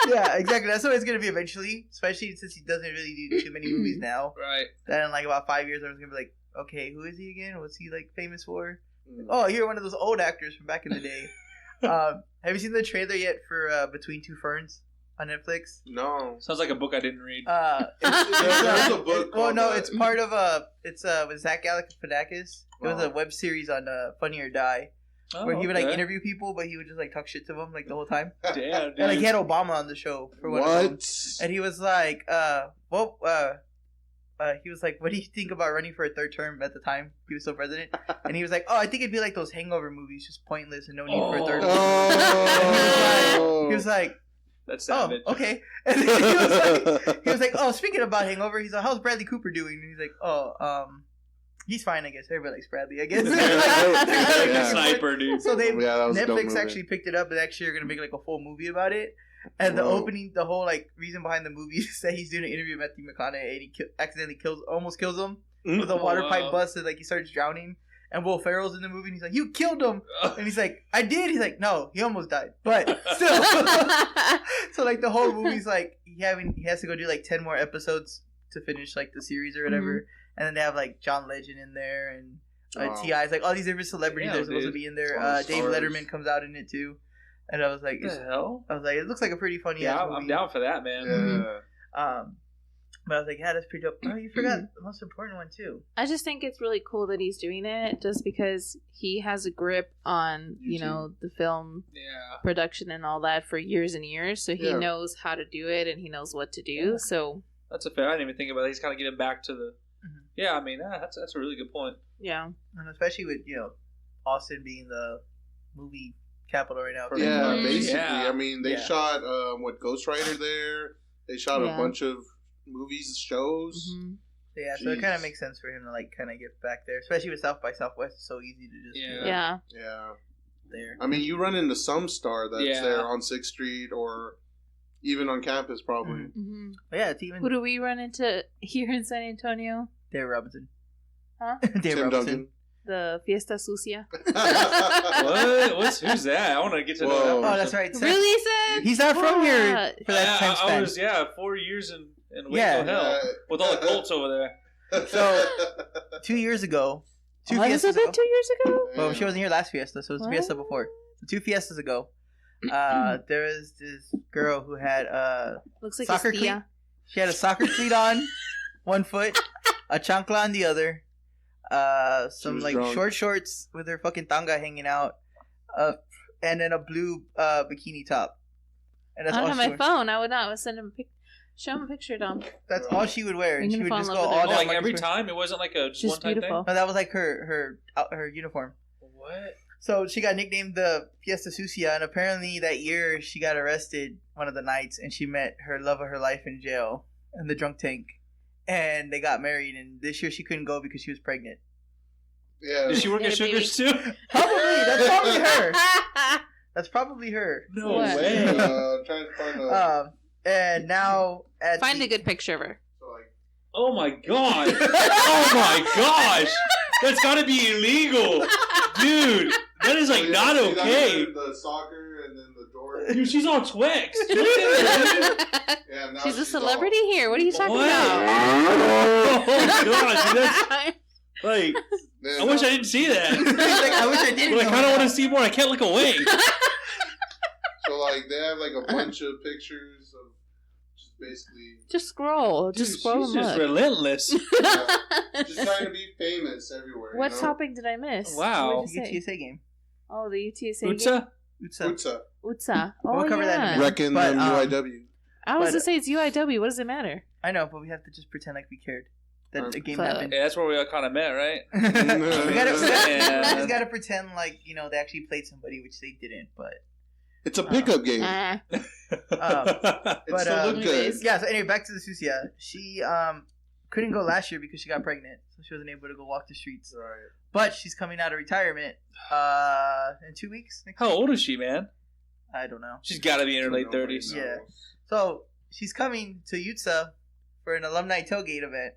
Yeah, exactly. That's what it's gonna be eventually. Especially since he doesn't really do too many movies now. Right. Then in like about 5 years, everyone's gonna be like, okay, who is he again? What's he like famous for? Oh, you're one of those old actors from back in the day. Have you seen the trailer yet for Between Two Ferns on Netflix? No. Sounds like a book I didn't read. There's a book. Well, no, called it's part of it's with Zach Galifianakis. It was a web series on Funny or Die, where he would like interview people, but he would just like talk shit to them like the whole time. Damn, dude. And like he had Obama on the show for one of them. And he was like, he was like, what do you think about running for a third term at the time? He was still president. And he was like, oh, I think it'd be like those hangover movies, just pointless and no need for a third term. Oh. He was like, That's oh, savage. okay. And then he was like, oh, speaking about hangover, he's like, how's Bradley Cooper doing? And he's like, oh, he's fine, I guess. Everybody likes Bradley, I guess. Yeah. Sniper, dude. So that was a dope Netflix movie. actually picked it up, and actually are going to make like a full movie about it. And the opening, the whole like reason behind the movie is that he's doing an interview with Matthew McConaughey, and he accidentally almost kills him with a water pipe bust, and like he starts drowning. And Will Ferrell's in the movie, and he's like, "You killed him," and he's like, "I did." He's like, "No, he almost died, but still." So like the whole movie's like he has to go do like 10 more episodes to finish like the series or whatever, and then they have like John Legend in there and T.I.'s like all these different celebrities that are supposed to be in there. Dave Letterman comes out in it too. And I was like, what the hell? I was like, it looks like a pretty funny Yeah, ass movie. I'm down for that, man. Yeah. But I was like, yeah, that's pretty dope. Oh, you forgot the most important one too. I just think it's really cool that he's doing it, just because he has a grip on, the film production and all that for years and years. So he knows how to do it and he knows what to do. Yeah. So that's a fair. I didn't even think about it. He's kind of giving back to the. Yeah, I mean, that's a really good point. yeah, And especially with Austin being the movie capital right now. Yeah, Mhm. basically. Yeah. I mean, they shot Ghost Rider there. They shot a bunch of movies, shows. mm-hmm. Yeah, so it kind of makes sense for him to like kind of get back there, especially with South by Southwest. It's so easy to just yeah. there. I mean, you run into some star that's there on 6th Street or even on campus, probably. Mm-hmm. But yeah, it's even Who do we run into here in San Antonio? Dave Robinson. Huh? Dave Tim Robinson. The Fiesta Sucia. What? Who's that? I want to get to know that. Oh, that's right. Really, Seth? He's not from here What? for that time span. I was 4 years in Waco, hell, with all the Colts over there. So 2 years ago, Has it been 2 years ago? Well, she wasn't here last Fiesta, so it was the Fiesta before. So 2 Fiestas ago, there was this girl who had Looks like soccer a cleat. Tia. She had a soccer cleat on one foot, a chancla on the other, some like drunk. short shorts with her fucking tanga hanging out, and then a blue bikini top. And I that's don't all have she my wore. phone. I would not send him show him a picture, Dom. That's all she would wear, and You're she gonna would fall just in go love all with down. Like every Marcus time, it wasn't like a just She's one time beautiful. thing. No, that was like her uniform. What? So she got nicknamed the Fiesta Sucia, and apparently that year she got arrested one of the nights, and she met her love of her life in jail in the drunk tank, and they got married. And this year she couldn't go because she was pregnant. Yeah. Did she work at Sugars too? Probably that's probably her. That's probably her. No What? way. Trying to find a... And now Find a good picture of her. so like, Oh my god! Oh my gosh! That's gotta be illegal, dude. That is like not okay. The soccer and then the door. Dude, she's on Twix. Dude. Yeah, She's a celebrity here. What are you talking What? about? Oh my god, dude, that's like. Man, I wish I didn't see that. He's like, I wish I did. But I kind of want to see more. I can't look away. So like they have like a bunch of pictures of just basically Just scroll. Just scroll She's them just up. relentless. just trying to be famous everywhere. What you know? topic did I miss? Wow. What did you say? UTSA game. Oh, the UTSA game. Utsa? Utsa. Utsa. Oh, We'll cover that in a yeah. minute. Reckon But, UIW. I was But- to say it's UIW. What does it matter? I know, but we have to just pretend like we cared that the game Fuck. happened. Yeah, that's where we all kind of met, right? we Yeah. just gotta pretend like they actually played somebody, which they didn't. But It's a pickup game. Ah. It but, still look good. anyways. yeah. So anyway, back to the Susia. She couldn't go last year because she got pregnant, so she wasn't able to go walk the streets. Right. But she's coming out of retirement in 2 weeks. How old is she, man? I don't know. She's got to be in her late 30s. Yeah. So she's coming to Utsa for an alumni tailgate event.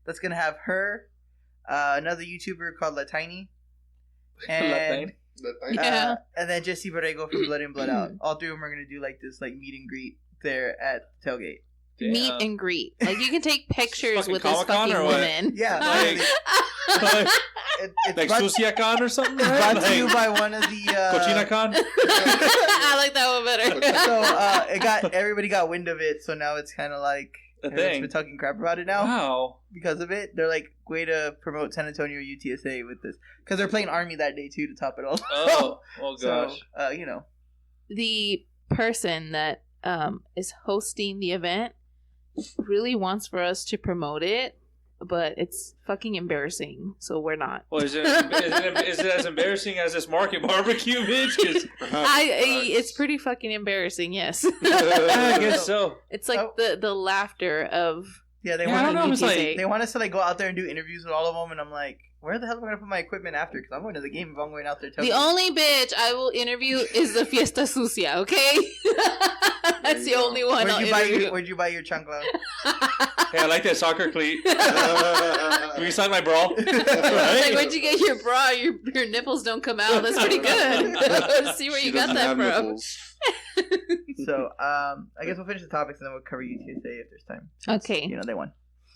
That's gonna have her, another YouTuber called Latiny, and Yeah. and then Jesse Borrego from Blood In Blood Out. All three of them are gonna do like this meet and greet there at the tailgate. Damn. Meet and greet. Like you can take pictures Fucking with this Comic-Con fucking or what? woman. Yeah, Like- literally. It's Like brought, Susiacon or something? it's Right? brought to you by one of the Cochinacon? I like that one better. so everybody got wind of it, so now it's kind of like A everyone's thing. been talking crap about it now Wow. because of it. They're like, way to promote San Antonio UTSA with this, because they're playing Army that day too to top it all. Oh gosh. So The person that is hosting the event really wants for us to promote it, but it's fucking embarrassing, so we're not. Well, is it as embarrassing as this market barbecue, bitch? 'Cause It's pretty fucking embarrassing, yes. I guess so. It's like the laughter of yeah, they Yeah, I want don't know. It's like they want us to like go out there and do interviews with all of them, and I'm like, where the hell am I gonna put my equipment after? Because I'm going to the game if I'm going out there. the only bitch I will interview is the Fiesta Sucia, okay? That's the only one I'll interview. Where'd you buy your chancla? Hey, I like that soccer cleat. Can you sign my bra? Like, where'd you get your bra? Your nipples don't come out. That's pretty good. Let's see where you got that from. So, I guess we'll finish the topics and then we'll cover UTSA if there's time. Okay. They won.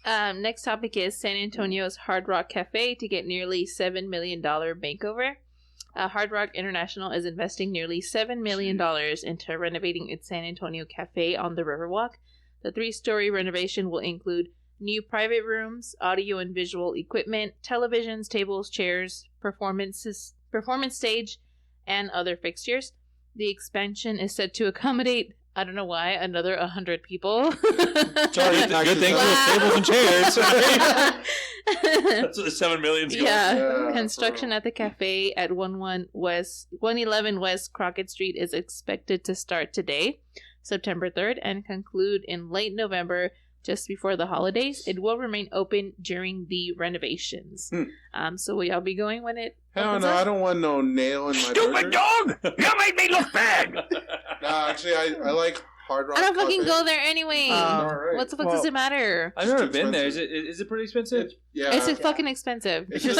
Next topic is San Antonio's Hard Rock Cafe to get nearly $7 million makeover. Hard Rock International is investing nearly $7 million into renovating its San Antonio Cafe on the Riverwalk. The 3-story renovation will include new private rooms, audio and visual equipment, televisions, tables, chairs, performance stage, and other fixtures. The expansion is set to accommodate, I don't know why, another 100 people. Sorry, good thing for those tables and chairs. That's what the $7 million's going. Yeah. Construction at the cafe at 111 West Crockett Street is expected to start today, September 3rd, and conclude in late November, just before the holidays. It will remain open during the renovations. So will y'all be going when it Hell opens no, up? I don't want no nail in my Stupid burger. dog! You made me look bad! Nah, actually, I like Hard Rock I don't fucking Cafe. go there anyway. Alright. What the fuck does it matter? I've never It's been there. expensive. Is it pretty expensive? Yeah, It's fucking expensive. It's just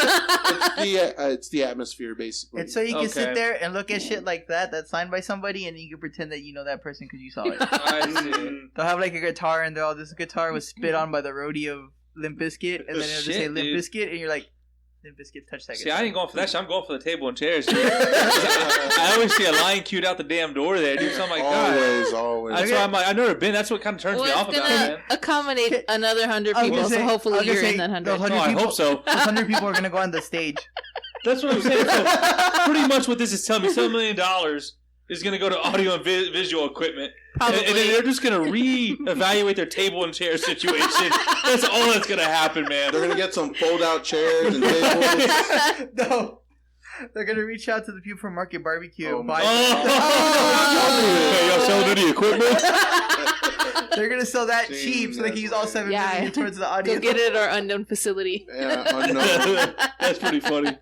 it's the atmosphere basically. it's so you can sit Okay. there and look at shit like that's signed by somebody, and you can pretend that you know that person because you saw it. I see. They'll have like a guitar, and this guitar was spit on by the roadie of Limp Bizkit, and then it'll just say Shit, Limp dude. Bizkit, and you're like, Limp Bizkit touched that See, guitar. I ain't going for that shit. I'm going for the table and chairs. Dude. I always see a line queued out the damn door there, dude. So I'm like, God. Always. That's why I'm like, I've never been. That's what kind of turns Well, me off it's about it, gonna man. accommodate another 100 I was people, gonna so say- I hopefully was gonna you're say, in that 100. those No, 100 I people, hope so. those 100 people are gonna go on the stage. That's what I'm saying. So, pretty much what this is telling me, $7 million is going to go to audio and visual equipment. Probably. And then they're just going to reevaluate their table and chair situation. That's all that's going to happen, man. They're gonna get some fold-out chairs and tables. No. They're gonna reach out to the people from Market Barbecue. Oh, and buy Hey, y'all selling any equipment? They're gonna sell that Jeez, cheap so they can use all 7 Yeah. million towards the Go audience. get it at our unknown facility. Yeah, unknown. That's pretty funny.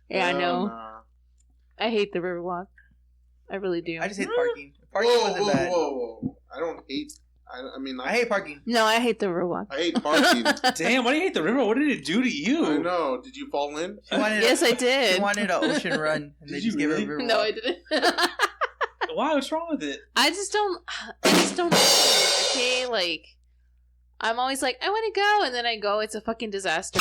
Yeah, I Hell know. nah. I hate the Riverwalk. I really do. I just hate parking. Parking Whoa, wasn't whoa, bad. whoa, whoa! I don't hate. I mean, I hate parking. No, I hate the Riverwalk. I hate parking. Damn, why do you hate the river? What did it do to you? I know. Did you fall in? Yes, I did. She wanted an ocean run, and they Did just you gave her a really? river No, walk. I didn't. Why? What's wrong with it? I just don't okay, like, I'm always like, I want to go, and then I go, it's a fucking disaster.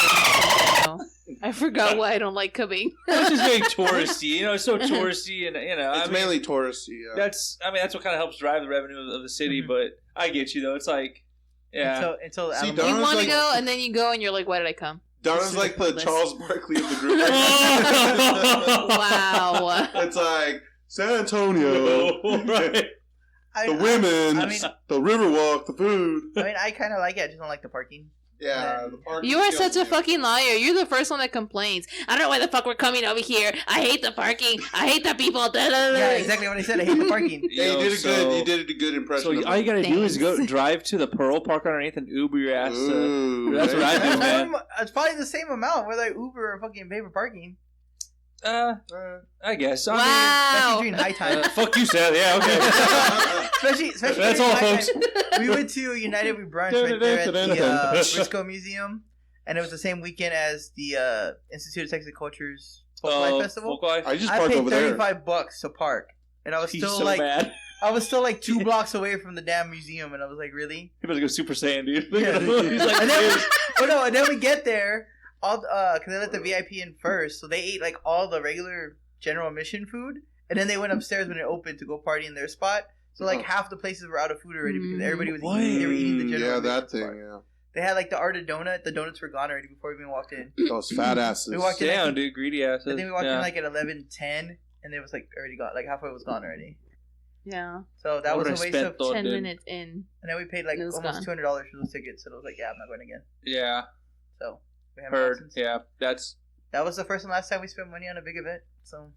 I forgot why I don't like coming. It's just very touristy. It's so touristy, and It's mainly touristy. Yeah. That's what kind of helps drive the revenue of the city. Mhm. But I get you though. It's like, yeah. Until See, Alamo- Donna's You want to like- go, and then you go, and you're like, why did I come? Donna's This like is the pointless. Charles Barkley of the group. Wow. It's like San Antonio, Right. the women, I mean, the Riverwalk, the food. I kind of like it. I just don't like the parking. Yeah, the parking You are kills such a me. fucking liar. You're the first one that complains. I don't know why the fuck we're coming over here. I hate the parking. I hate the people. Yeah, exactly what I said. I hate the parking. Yeah, you did a good. You did a good impression. So of all you gotta do is go Thanks. drive to the Pearl Park underneath and Uber your ass. Ooh, That's what I do, man. It's probably the same amount whether I Uber or fucking pay for parking. I guess. Wow. Especially during high time. Fuck you, Seth. Yeah, okay. especially That's during all, high folks. time. We went to United We Brunch right there at the Briscoe Museum, and it was the same weekend as the Institute of Texas Culture's Folk Life Festival. Folk Life. I just I parked paid over there. $35 to park, and I was He's still so like, mad. I was still like 2 blocks away from the damn museum, and I was like, really? He was go Super Saiyan, dude. Look Yeah, at him. He's like, and then, dude. and then we get there, because they let the VIP in first, so they ate like all the regular general admission food, and then they went upstairs when it opened to go party in their spot. So like half the places were out of food already because everybody was eating. They were eating the general. Yeah, admission that thing. spot. Yeah, They had like the art of donut. The donuts were gone already before we even walked in. those fat asses. We walked in. I Damn, think, dude, greedy asses. I think we walked Yeah. in like at 11:10, and it was like already gone. Like halfway was gone already. Yeah. So that What was a would I waste spent, of. though? 10 dude. minutes in. And then we paid like It was almost gone. $200 for those tickets. So I was like, yeah, I'm not going again. Yeah, So we haven't gone heard. since. Yeah, that's. That was the first and last time we spent money on a big event. So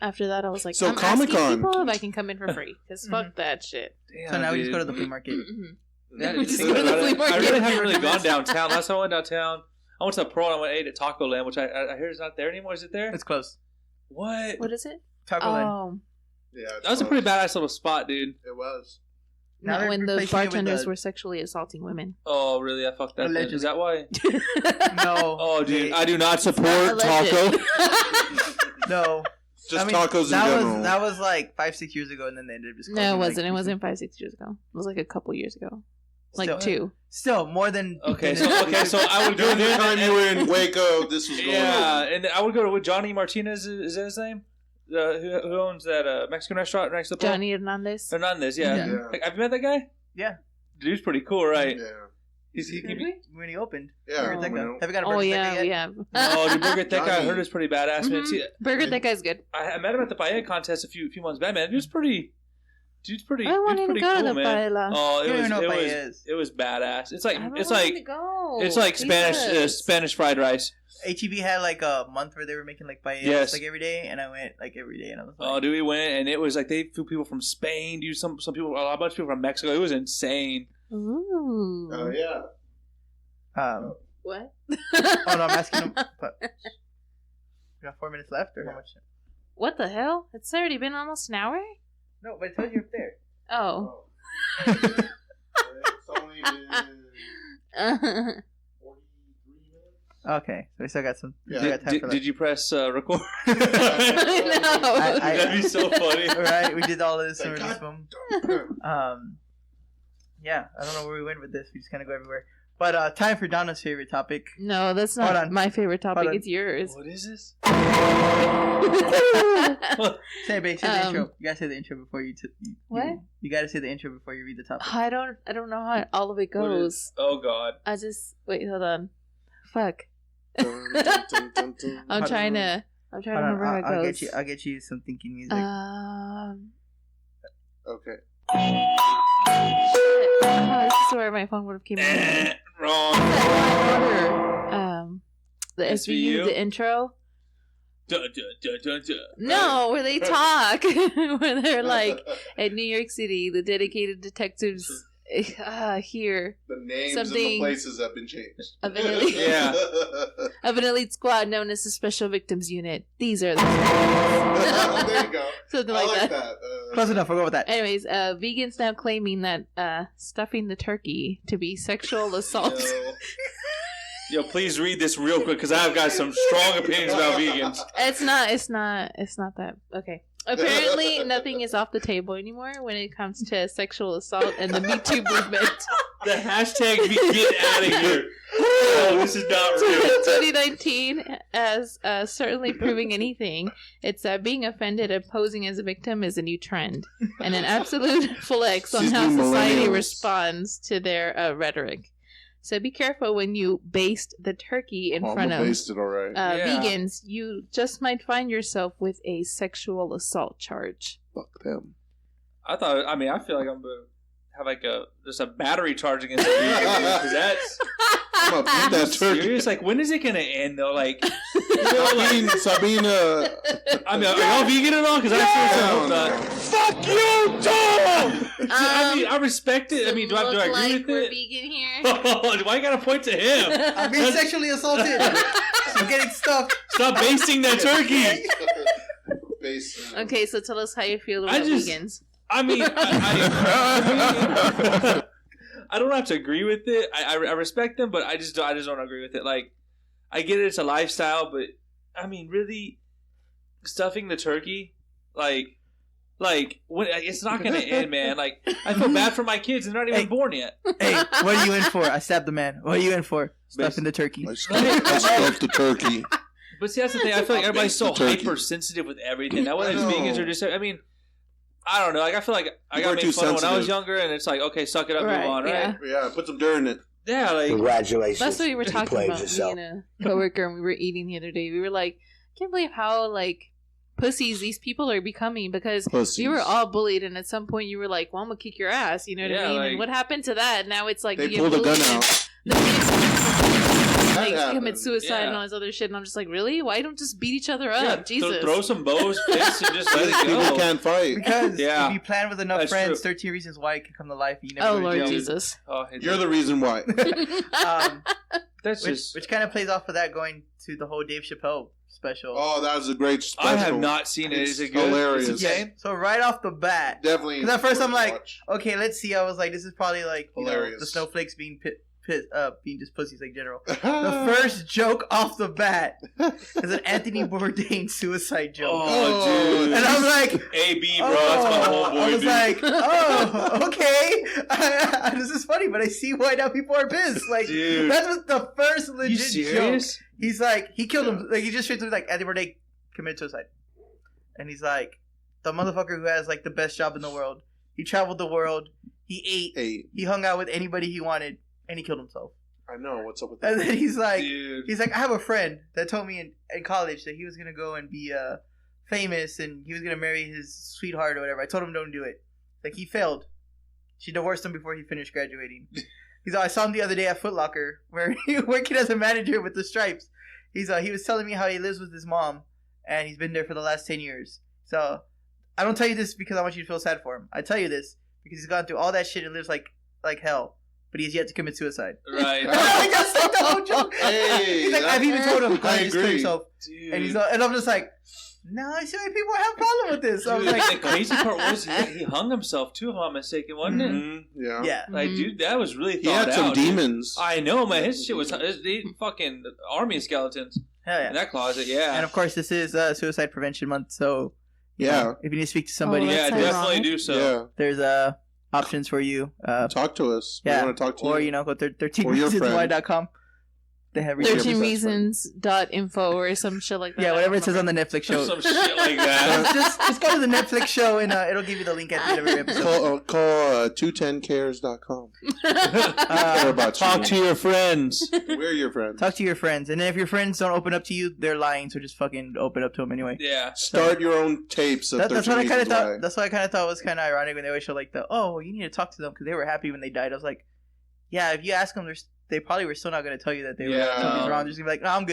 After that, I was like, So I'm Comic-Con. asking people if I can come in for free. Because fuck Mhm. that shit. Damn, so now we just dude. go to the flea market. Yeah, We just think go to the about flea it. market. I really haven't really gone downtown. Last time I went downtown, I went to Pearl and I went and ate at Taco Land, which I heard is not there anymore. Is it there? It's close. What? What is it? Taco Land. Oh. Yeah, it's That was a close. pretty badass little spot, dude. It was. Now Not they're when the replacing it with bartenders the- were sexually assaulting women. Oh, really? I fucked that. Then. Allegedly. Is that why? No. Oh, dude, They- I do not support Alleged. taco. No. Just I mean, tacos in that general. that was like 5-6 years ago, and then they ended up just. No, closing, it like, wasn't. It wasn't 5-6 years ago. It was like a couple years ago. Like Still- 2. Still more than. Okay, so I would go During the there. time you were in Waco, this was going Yeah, on. and I would go to what, Johnny Martinez. Is that his name? Who owns that Mexican restaurant next to the Pearl? Johnny Hernandez. Hernandez. Yeah. Yeah. Yeah. Like, have you met that guy? Yeah. The dude's pretty cool, right? Yeah. when he opened. Yeah. Burger Teca. well, Have you got a Oh, Burger yeah, Teca we yet? have. Oh, dude, Burger Teca, I Johnny. heard is pretty badass. Man, Mhm. see, Burger that guy's good. I met him at the paella contest a few months back, man. Dude's pretty I wanted to pretty go cool, to the man. paella. Oh, You don't even know what paella is. it was badass. It's like I've been it's wanting like to go. it's like Jesus. Spanish fried rice. HEB had like a month where they were making like paellas Yes. like every day, and I went like every day, and I was like, Oh, dude, we went and it was like they flew people from Spain, dude. Some people, a bunch of people from Mexico. It was insane. Ooh. Oh, yeah. What? oh no, I'm asking him. But we got 4 minutes left, or how much? What the hell? It's already been almost an hour? No, but I told you up there. Oh. It's only been 43 minutes. Okay, so we still got some. Yeah. We got time for Did you press record? I That'd be so funny. All right, we did all of this in Thank release boom. Yeah, I don't know where we went with this. We just kind of go everywhere. But time for Donna's favorite topic. No, that's Hold not on. my favorite topic. Hold on. It's yours. What is this? Say it, babe. Say the Um, intro. You gotta say the intro before you. What? You gotta say the intro before you read the topic. I don't know how all of it What goes. is- oh God. I just wait. Hold on. Fuck. Dun, dun, dun, dun, dun. I'm trying to Hold remember on, how it goes. I'll get you some thinking music. Okay. This is where my phone would have came in. Wrong. The SVU, the intro. Dun, dun, dun, dun, dun. No, where they talk, where they're like, at New York City, the dedicated detectives here The names Something- and the places have been changed. of an elite, Yeah. of an elite squad known as the Special Victims Unit. These are the There you go. something I like like that. that. Close enough. We'll go with that. Anyways, vegans now claiming that stuffing the turkey to be sexual assault. Yo, please read this real quick because I've got some strong opinions about vegans. It's not that. Okay. Apparently, nothing is off the table anymore when it comes to sexual assault and the Me Too movement. The hashtag be get out of here. Oh, this is not real. 2019 as certainly proving anything. It's being offended and posing as a victim is a new trend and an absolute flex on how society responds to their rhetoric. So be careful when you baste the turkey in front of vegans. You just might find yourself with a sexual assault charge. Fuck them. I feel like I'm going to have just a battery charge against the vegan because that's... I'm gonna beat that turkey. Serious? Like, when is it going to end, though? Like... Sabina. I mean, are y'all vegan at all? Because I Fuck you, Tom! I respect it. I mean, do I agree with we're it? Vegan here. Why you gotta point to him? I'm being sexually assaulted. I'm getting stuffed. Stop basting that turkey. Okay, so tell us how you feel about vegans. I mean, I don't have to agree with it. I respect them, but I just don't agree with it. Like, I get it, it's a lifestyle, but I mean, really, stuffing the turkey, like when it's not gonna end, man. Like, I feel bad for my kids, and they're not even born yet. Hey, what are you in for? I stabbed the man. What are you in for? Stuffing the turkey. I stuffed the turkey. But see, that's the thing. I feel like everybody's so hypersensitive with everything. Now, whether it's vegans or just, I mean, I don't know. Like, I feel like I got made fun of when I was younger, and it's like, okay, suck it up, move on, right? Yeah, put some dirt in it. Yeah, like, congratulations. That's what we were talking about. Me and a coworker, and we were eating the other day. We were like, I can't believe how like pussies these people are becoming, because we were all bullied, and at some point you were like, well, I'm gonna kick your ass, you know what I mean? Like, and what happened to that? Now it's like they pulled a gun out. Like, commit suicide and all this other shit, and I'm just like, really? Why don't just beat each other up? Jesus. Throw some bows, fists, and just let it go. People can't fight. Because if you plan with enough friends, true. 13 Reasons Why it can come to life. You never Lord Jesus. You're the reason why. Which kind of plays off of that, going to the whole Dave Chappelle special. Oh, that was a great special. I have not seen it. Is it good? Hilarious. It's insane. So right off the bat, definitely. Because at first I'm like, okay, let's see. I was like, this is probably like hilarious. The snowflakes being being just pussies like general. The first joke off the bat is an Anthony Bourdain suicide joke. Oh, dude. And I'm like, AB, bro, that's my homeboy. I was like, oh, okay. This is funny, but I see why now people are pissed. Like, dude. That was the first legit you serious? joke. He's like, he killed him. Like, he just straight through, like, Anthony Bourdain committed suicide. And he's like, the motherfucker who has, like, the best job in the world. He traveled the world. He ate. He hung out with anybody he wanted. And he killed himself. I know. What's up with that? And then he's like, dude. I have a friend that told me in college that he was going to go and be famous and he was going to marry his sweetheart or whatever. I told him don't do it. Like, he failed. She divorced him before he finished graduating. He's like, I saw him the other day at Foot Locker where he was working as a manager with the Stripes. He was telling me how he lives with his mom and he's been there for the last 10 years. So I don't tell you this because I want you to feel sad for him. I tell you this because he's gone through all that shit and lives like hell. But he has yet to commit suicide. Right. That's like the whole joke. Hey, he's like, I've even told him, I just kill agree. yourself. Dude. And I'm just like, no, I see why people have a problem with this. So Dude, I'm like, the crazy part was he hung himself too, if I'm not mistaken, wasn't it? Yeah. Yeah. Like, dude, that was really He thought had some out, demons. Dude. I know, man. His shit was fucking army of skeletons hell yeah. in that closet. Yeah. And of course, this is Suicide Prevention Month, so Yeah. if you need to speak to somebody, yeah, definitely do so. Yeah. there's options for you. Talk to us. Yeah. We want to talk to you. Or, go to 13reasonswhy.com. They have 13reasons.info or some shit like that. Yeah, whatever it says on the Netflix show. Some shit like that. just go to the Netflix show and it'll give you the link at the end of every episode. Call 210cares.com. Talk to your friends. We're your friends. Talk to your friends. And then if your friends don't open up to you, they're lying, so just fucking open up to them anyway. Yeah. Start your own tapes of That's what I kind of thought. Why. That's what I kind of thought was kind of ironic when they always show like you need to talk to them because they were happy when they died. I was like, yeah, if you ask them, they probably were still not going to tell you that they were something's wrong. They're just gonna be like, no, I'm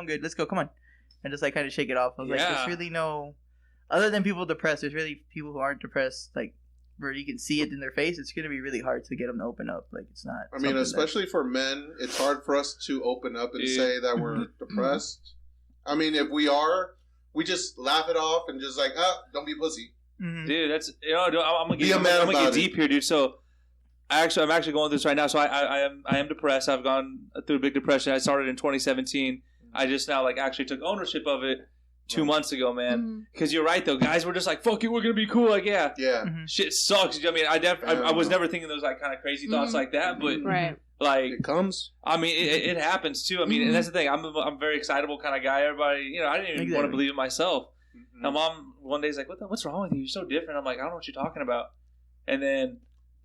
good, let's go, come on, and just like kind of shake it off. I was like, there's really no, other than people depressed, there's really people who aren't depressed, like where you can see it in their face. It's gonna be really hard to get them to open up. Like, it's not. I mean, especially for men, it's hard for us to open up and say that we're depressed. I mean, if we are, we just laugh it off and just like, don't be a pussy. Mhm. Dude, that's I'm gonna Be a man I'm gonna about get deep here, dude. So I'm actually going through this right now. So I am depressed. I've gone through a big depression. I started in 2017. I just now like actually took ownership of it 2 months ago, man. Because you're right though, guys. We're just like, fuck it, we're gonna be cool. Like, yeah, shit sucks. I mean, I was never thinking those like kind of crazy thoughts like that, but like it comes. I mean, it happens too. I mean, and that's the thing. I'm a very excitable kind of guy. Everybody, I didn't even want to believe it myself. My mom one day's like, what's wrong with you? You're so different. I'm like, I don't know what you're talking about. And then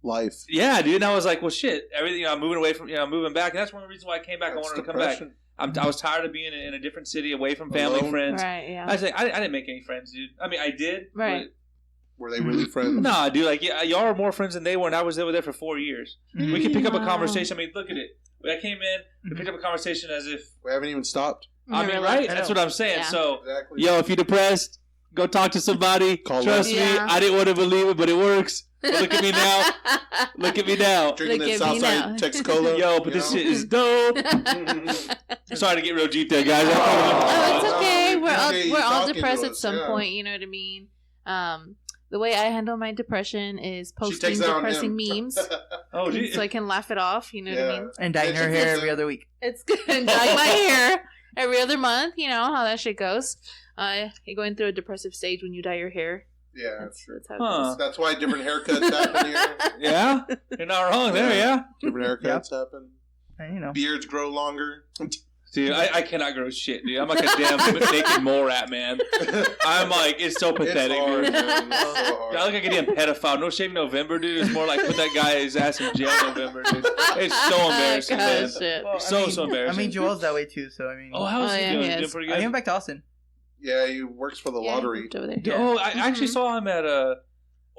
Life. yeah, dude. And I was like, well, shit. Everything. I'm moving away from. I'm moving back, and that's one of the reasons why I came back. I wanted to come back. I was tired of being in a different city, away from family, Alone. friends. Right, yeah. I was like, I didn't make any friends, dude. I mean, I did. Right. Were they really friends? Nah, dude. Like, yeah, y'all are more friends than they were, and I was over there for 4 years. We could pick up a conversation. I mean, look at it. When I came in, we picked up a conversation as if We haven't even stopped. I mean, right? That's what I'm saying. Yeah. So, Exactly. yo, if you're depressed, go talk to somebody. Trust Trust me, I didn't want to believe it, but it works. But look at me now. Look at me now. Drinking Look that at me now. Southside Texacola. Yo, but this shit is dope. Sorry to get real deep there, guys. Oh, it's Oh, okay. We're appreciate you all talking depressed to at us, some yeah. point. You know what I mean? The way I handle my depression is posting takes it on depressing him. memes, Oh, gee. so I can laugh it off. You know what I mean? And dyeing her hair every other week. It's good. Dye my hair every other month. You know how that shit goes. You're going through a depressive stage when you dye your hair. Yeah, That's how it Huh. goes. that's why different haircuts happen here. Yeah? You're not wrong there, yeah? Different haircuts happen. And, Beards grow longer. Dude, I cannot grow shit, dude. I'm like a damn naked mole rat, man. I'm like, it's so pathetic, It's hard, dude. man. It's so hard. I look like a damn pedophile. No shaving November, dude. It's more like put that guy's ass in jail November, dude. It's so embarrassing, man. Gosh, shit. Well, So embarrassing. I mean, Joel's that way too. So I mean, Oh, how's Oh, he yeah, doing? he He's doing is. pretty I good. came back to Austin. Yeah, he works for the Yeah, lottery. moved over there. Oh, I actually saw him at a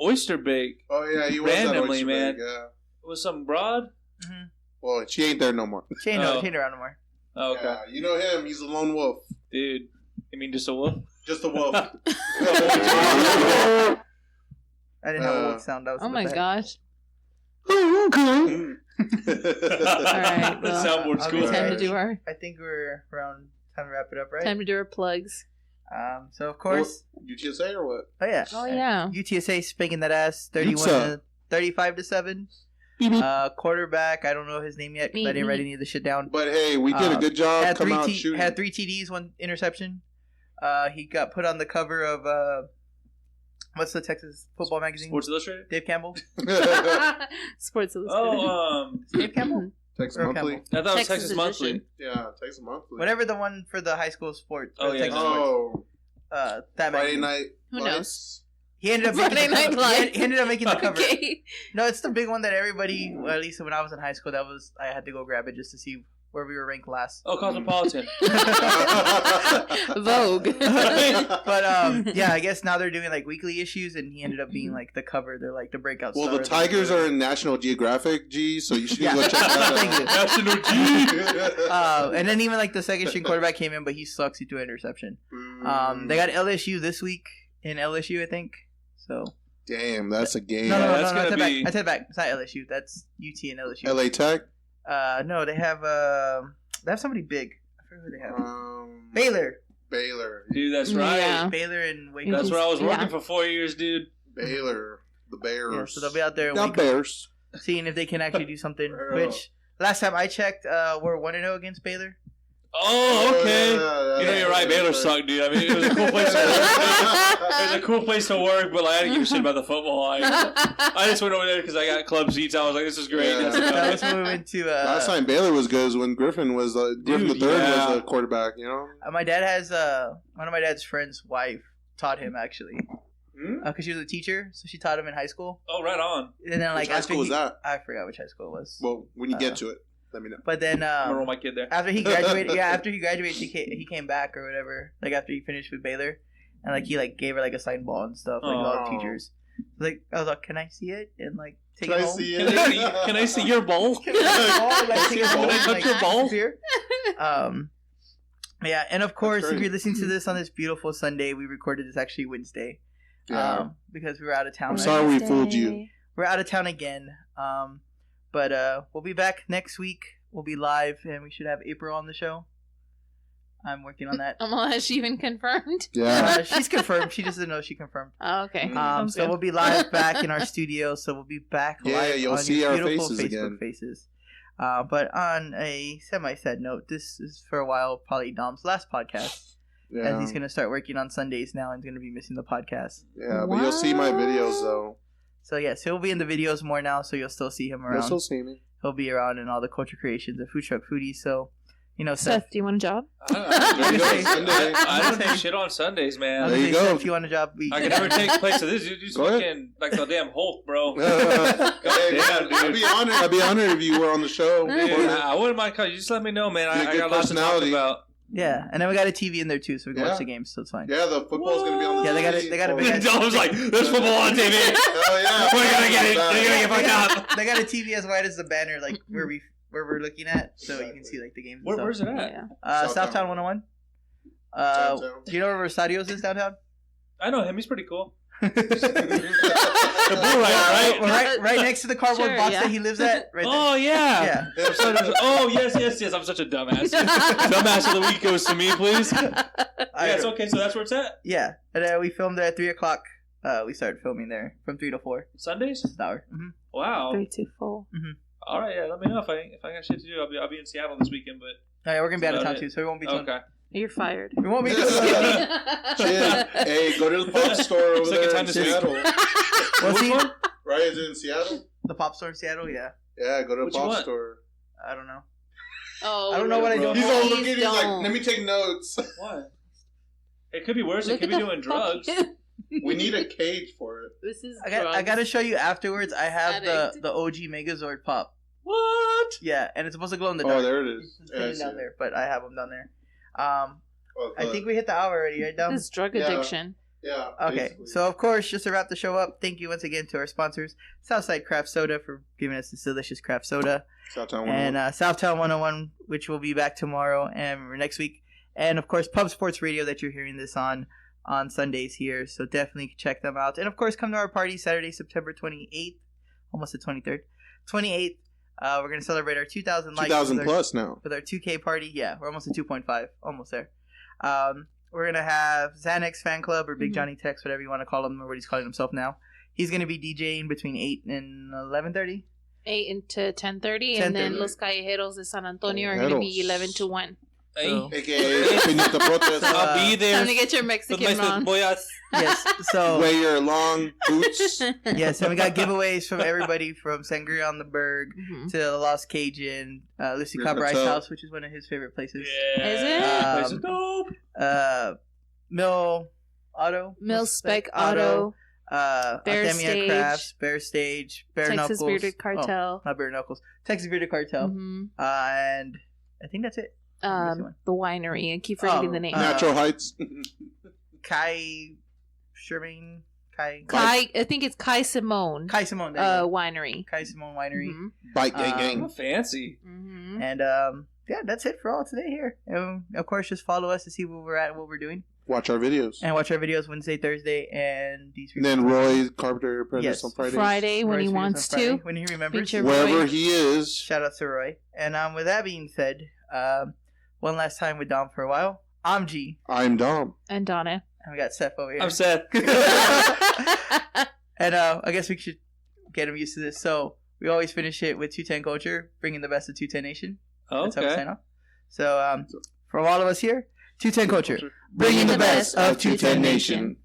Oyster Bake Oh yeah, he was Randomly, at Oyster man. Bake, yeah. with some broad. Well, she ain't there no more. She ain't Oh. around no more. Oh, okay. Yeah, you know him. He's a lone wolf. Dude, you mean just a wolf? Just a wolf. I didn't have a wolf sound. That was Oh my gosh. All All The right. Well, soundboard's I'll cool. be time to do our I think we're around time to wrap it up, right? time to do our plugs. So of course, UTSA or what? oh yeah, Oh yeah. UTSA spanking that ass, 31 Utah. to 35-7. Quarterback, I don't know his name yet because I didn't write any of the shit down. But hey, we did a good job. Had Come out three shooting. had 3 TDs, 1 interception. He got put on the cover of what's the Texas football magazine? Sports Illustrated? Dave Campbell. Sports Illustrated. Oh, Dave Campbell. Texas Earl Monthly. Campbell. I thought it was Texas Texas Monthly. edition. Yeah, Texas Monthly. Whatever the one for the high school sports. Oh, yeah, Texas yeah. sports. Oh, That Friday magazine. night. Who Lights. knows? He ended up Friday making the Night cover. Lights. He ended up making the cover. Okay. No, it's the big one that everybody, well, at least when I was in high school, I had to go grab it just to see where we were ranked last. Oh, Cosmopolitan. Vogue. But yeah, I guess now they're doing like weekly issues, and he ended up being like the cover. They're like the breakout. Well, star the of Tigers are in National Geographic, G, so you should Yeah. go check that out. National G. And then even like the second string quarterback came in, but he sucks. He threw an interception. They got LSU this week in LSU, I think. So Damn, that's a game. no, that's I gonna be- take it back. It's not LSU. That's UT and LSU. LA Tech. No, they have somebody big. I forget who they have. Baylor. Baylor. Dude, that's right. Yeah. Baylor and Wake. That's where I was working Yeah. for 4 years, dude. Baylor. The Bears. Yeah, so they'll be out there in The Waco Bears. seeing if they can actually do something. Bro. Which last time I checked, we're 1-0 against Baylor. Oh, okay. Yeah, You know, you're right. Baylor sucked, dude. I mean, it was a cool place to work. It was a cool place to work, but like, I didn't give a shit about the football. I just went over there because I got club seats. I was like, this is great. Yeah. That's about That it. was when we went to. Last time Baylor was good was when Griffin was Griffin the Dude, third yeah. was the quarterback. You know. My dad has one of my dad's friends' wife taught him actually Hmm? because she was a teacher, so she taught him in high school. Oh, right on. And then Which like high after school was that? I forgot which high school it was. Well, when you get to it, let me know. But then I'm gonna roll my kid there. after he graduated, he came back or whatever. Like after he finished with Baylor, and like he like gave her like a signed ball and stuff, like all Aw. the teachers. Like I was like, can I see it and like take Can it I home? see Can it? can I see your bowl? Can I see your ball? Like, take it home Can I and, touch like, your ball? disappear? Yeah, and of course, if great. you're listening to this on this beautiful Sunday, we recorded this actually Wednesday. Yeah. Because we were out of town. I'm right? sorry we fooled you. We're out of town again. But we'll be back next week. We'll be live, and we should have April on the show. I'm working on that. Has she been confirmed? Yeah. She's confirmed. She just doesn't know she confirmed. Oh, okay. So good. we'll be live back in our studio. So we'll be back live you'll on see your our beautiful faces Facebook again. faces. But on a semi-sad note, this is for a while probably Dom's last podcast. Yeah. As he's going to start working on Sundays now and going to be missing the podcast. Yeah, but you'll see my videos though. So yes, he'll be in the videos more now, so you'll still see him around. You'll still see me. He'll be around in all the culture creations of Food Truck Foodies. So, Seth. Seth, do you want a job? There you go, Sunday. I don't take shit on Sundays, man. There you go. Seth, if you want a job, I can never take place of this. You're just Go ahead. fucking like the damn Hulk, bro. Hey, damn, dude. I'd be honored if you were on the show. Dude, I wouldn't mind coming. You just let me know, man. Be a I good got lots to talk personality. about. Yeah, and then we got a TV in there too, so we can Yeah. watch the games, so it's fine. Yeah, the football's gonna be on the Yeah, TV. they got a big- I was like, there's football on TV. Hell yeah. We're gonna get it. We're gonna get fucked up. They got a TV as wide as the banner, like where we're looking at, so you can see like the games. And Where's stuff. it at? Yeah. Southtown 101. Southtown. Do you know where Rosario's is downtown? I know him. He's pretty cool. The blue light, right? right next to the cardboard Sure, box yeah. that he lives at. Right there. Oh yeah. Yeah. Oh yes. I'm such a dumbass. Dumbass of the week goes to me, please. Yes. Okay. So that's where it's at. Yeah, and we filmed there at 3:00. We started filming there from 3 to 4. Sundays. Just an hour. Mm-hmm. Wow. 3 to 4. All right. Yeah. Let me know if I got shit to do. I'll be in Seattle this weekend, but. Oh, yeah, we're gonna be out of About town it. too, so we won't be doing. Okay. You're fired. We won't be doing. Shit. Hey, go to the pop store over Second there time in this week. Seattle. What's he? Right? Is it in Seattle? The pop store in Seattle. Yeah, Yeah, go to the What you pop want? store. I don't know. Oh, I don't know what I bro. do. He's all Please looking. He's like, don't. let me take notes. What? It could be worse. Look It could at be the doing drugs. fucking- We need a cage for it. This is I drugs. got to show you afterwards. I have Addict. the OG Megazord pop. What? Yeah, and it's supposed to glow in the dark. Oh, there it is. It's Yeah, I hidden see down it. there, but I have them down there. Oh, I think we hit the hour already, right, Dom? This drug Yeah. addiction. Yeah. Okay, basically. so of course, just to wrap the show up, thank you once again to our sponsors, Southside Craft Soda, for giving us this delicious craft soda, Southtown and 101. Southtown 101, which will be back tomorrow and next week, and of course, Pub Sports Radio that you're hearing this on Sundays here, so definitely check them out, and of course, come to our party Saturday, September 28th, almost the 23rd, 28th. We're gonna celebrate our 2,000 likes. 2,000 with our- plus now. with our 2K party. Yeah, we're almost at 2.5, almost there. We're gonna have Xanax Fan Club or Big Mhm. Johnny Tex, whatever you want to call him, or what he's calling himself now. He's gonna be DJing between 8 and 11:30. 8 into 10:30, and then 10:30. Los Callejeros de San Antonio are going to be 11 to 1. Hey. So- AKA Pinita Protest. I'll be there. Time to get your with Mexican my on. boyas. Yes, so Wear your long boots. yes, and we got giveaways from everybody from Sangria on the Berg Mhm. to the Lost Cajun, Lucy Your Cobb Ice hotel. House, which is one of his favorite places. Yeah. Is it? Place is dope. Mill Auto, Mill Spec Auto, Bear Alchemia Stage, Crafts, Bear Stage, Bare Texas Knuckles, Bearded Oh, Cartel. not Bare Knuckles, Texas Bearded Cartel, Mhm. and I think that's it. The winery. I keep forgetting the name. Natural Heights. Kai Sherman, Kai Kai, I think it's Kai Simone Simone, there you go. Winery. Kai Simone Winery, Mhm. Bike gang Um, gang. Oh, fancy. Mhm. and yeah, that's it for all today here. And of course, just follow us to see where we're at, and what we're doing, Watch our videos. and watch our videos Wednesday, Thursday, and these. And then Roy Carpenter Apprentice Yes. on Fridays. Friday when he Roy's videos on wants Friday, to. when he remembers. Feature Wherever Roy. he is. Shout out to Roy. And with that being said, one last time with Dom for a while. I'm G, I'm Dom. And Donna. and we got Seth over here. I'm Seth. And I guess we should get him used to this. So we always finish it with 210 Culture, bringing the best of 210 Nation. That's how we Okay. sign off. So from all of us here, 210 Culture, bringing the best of 210 Nation.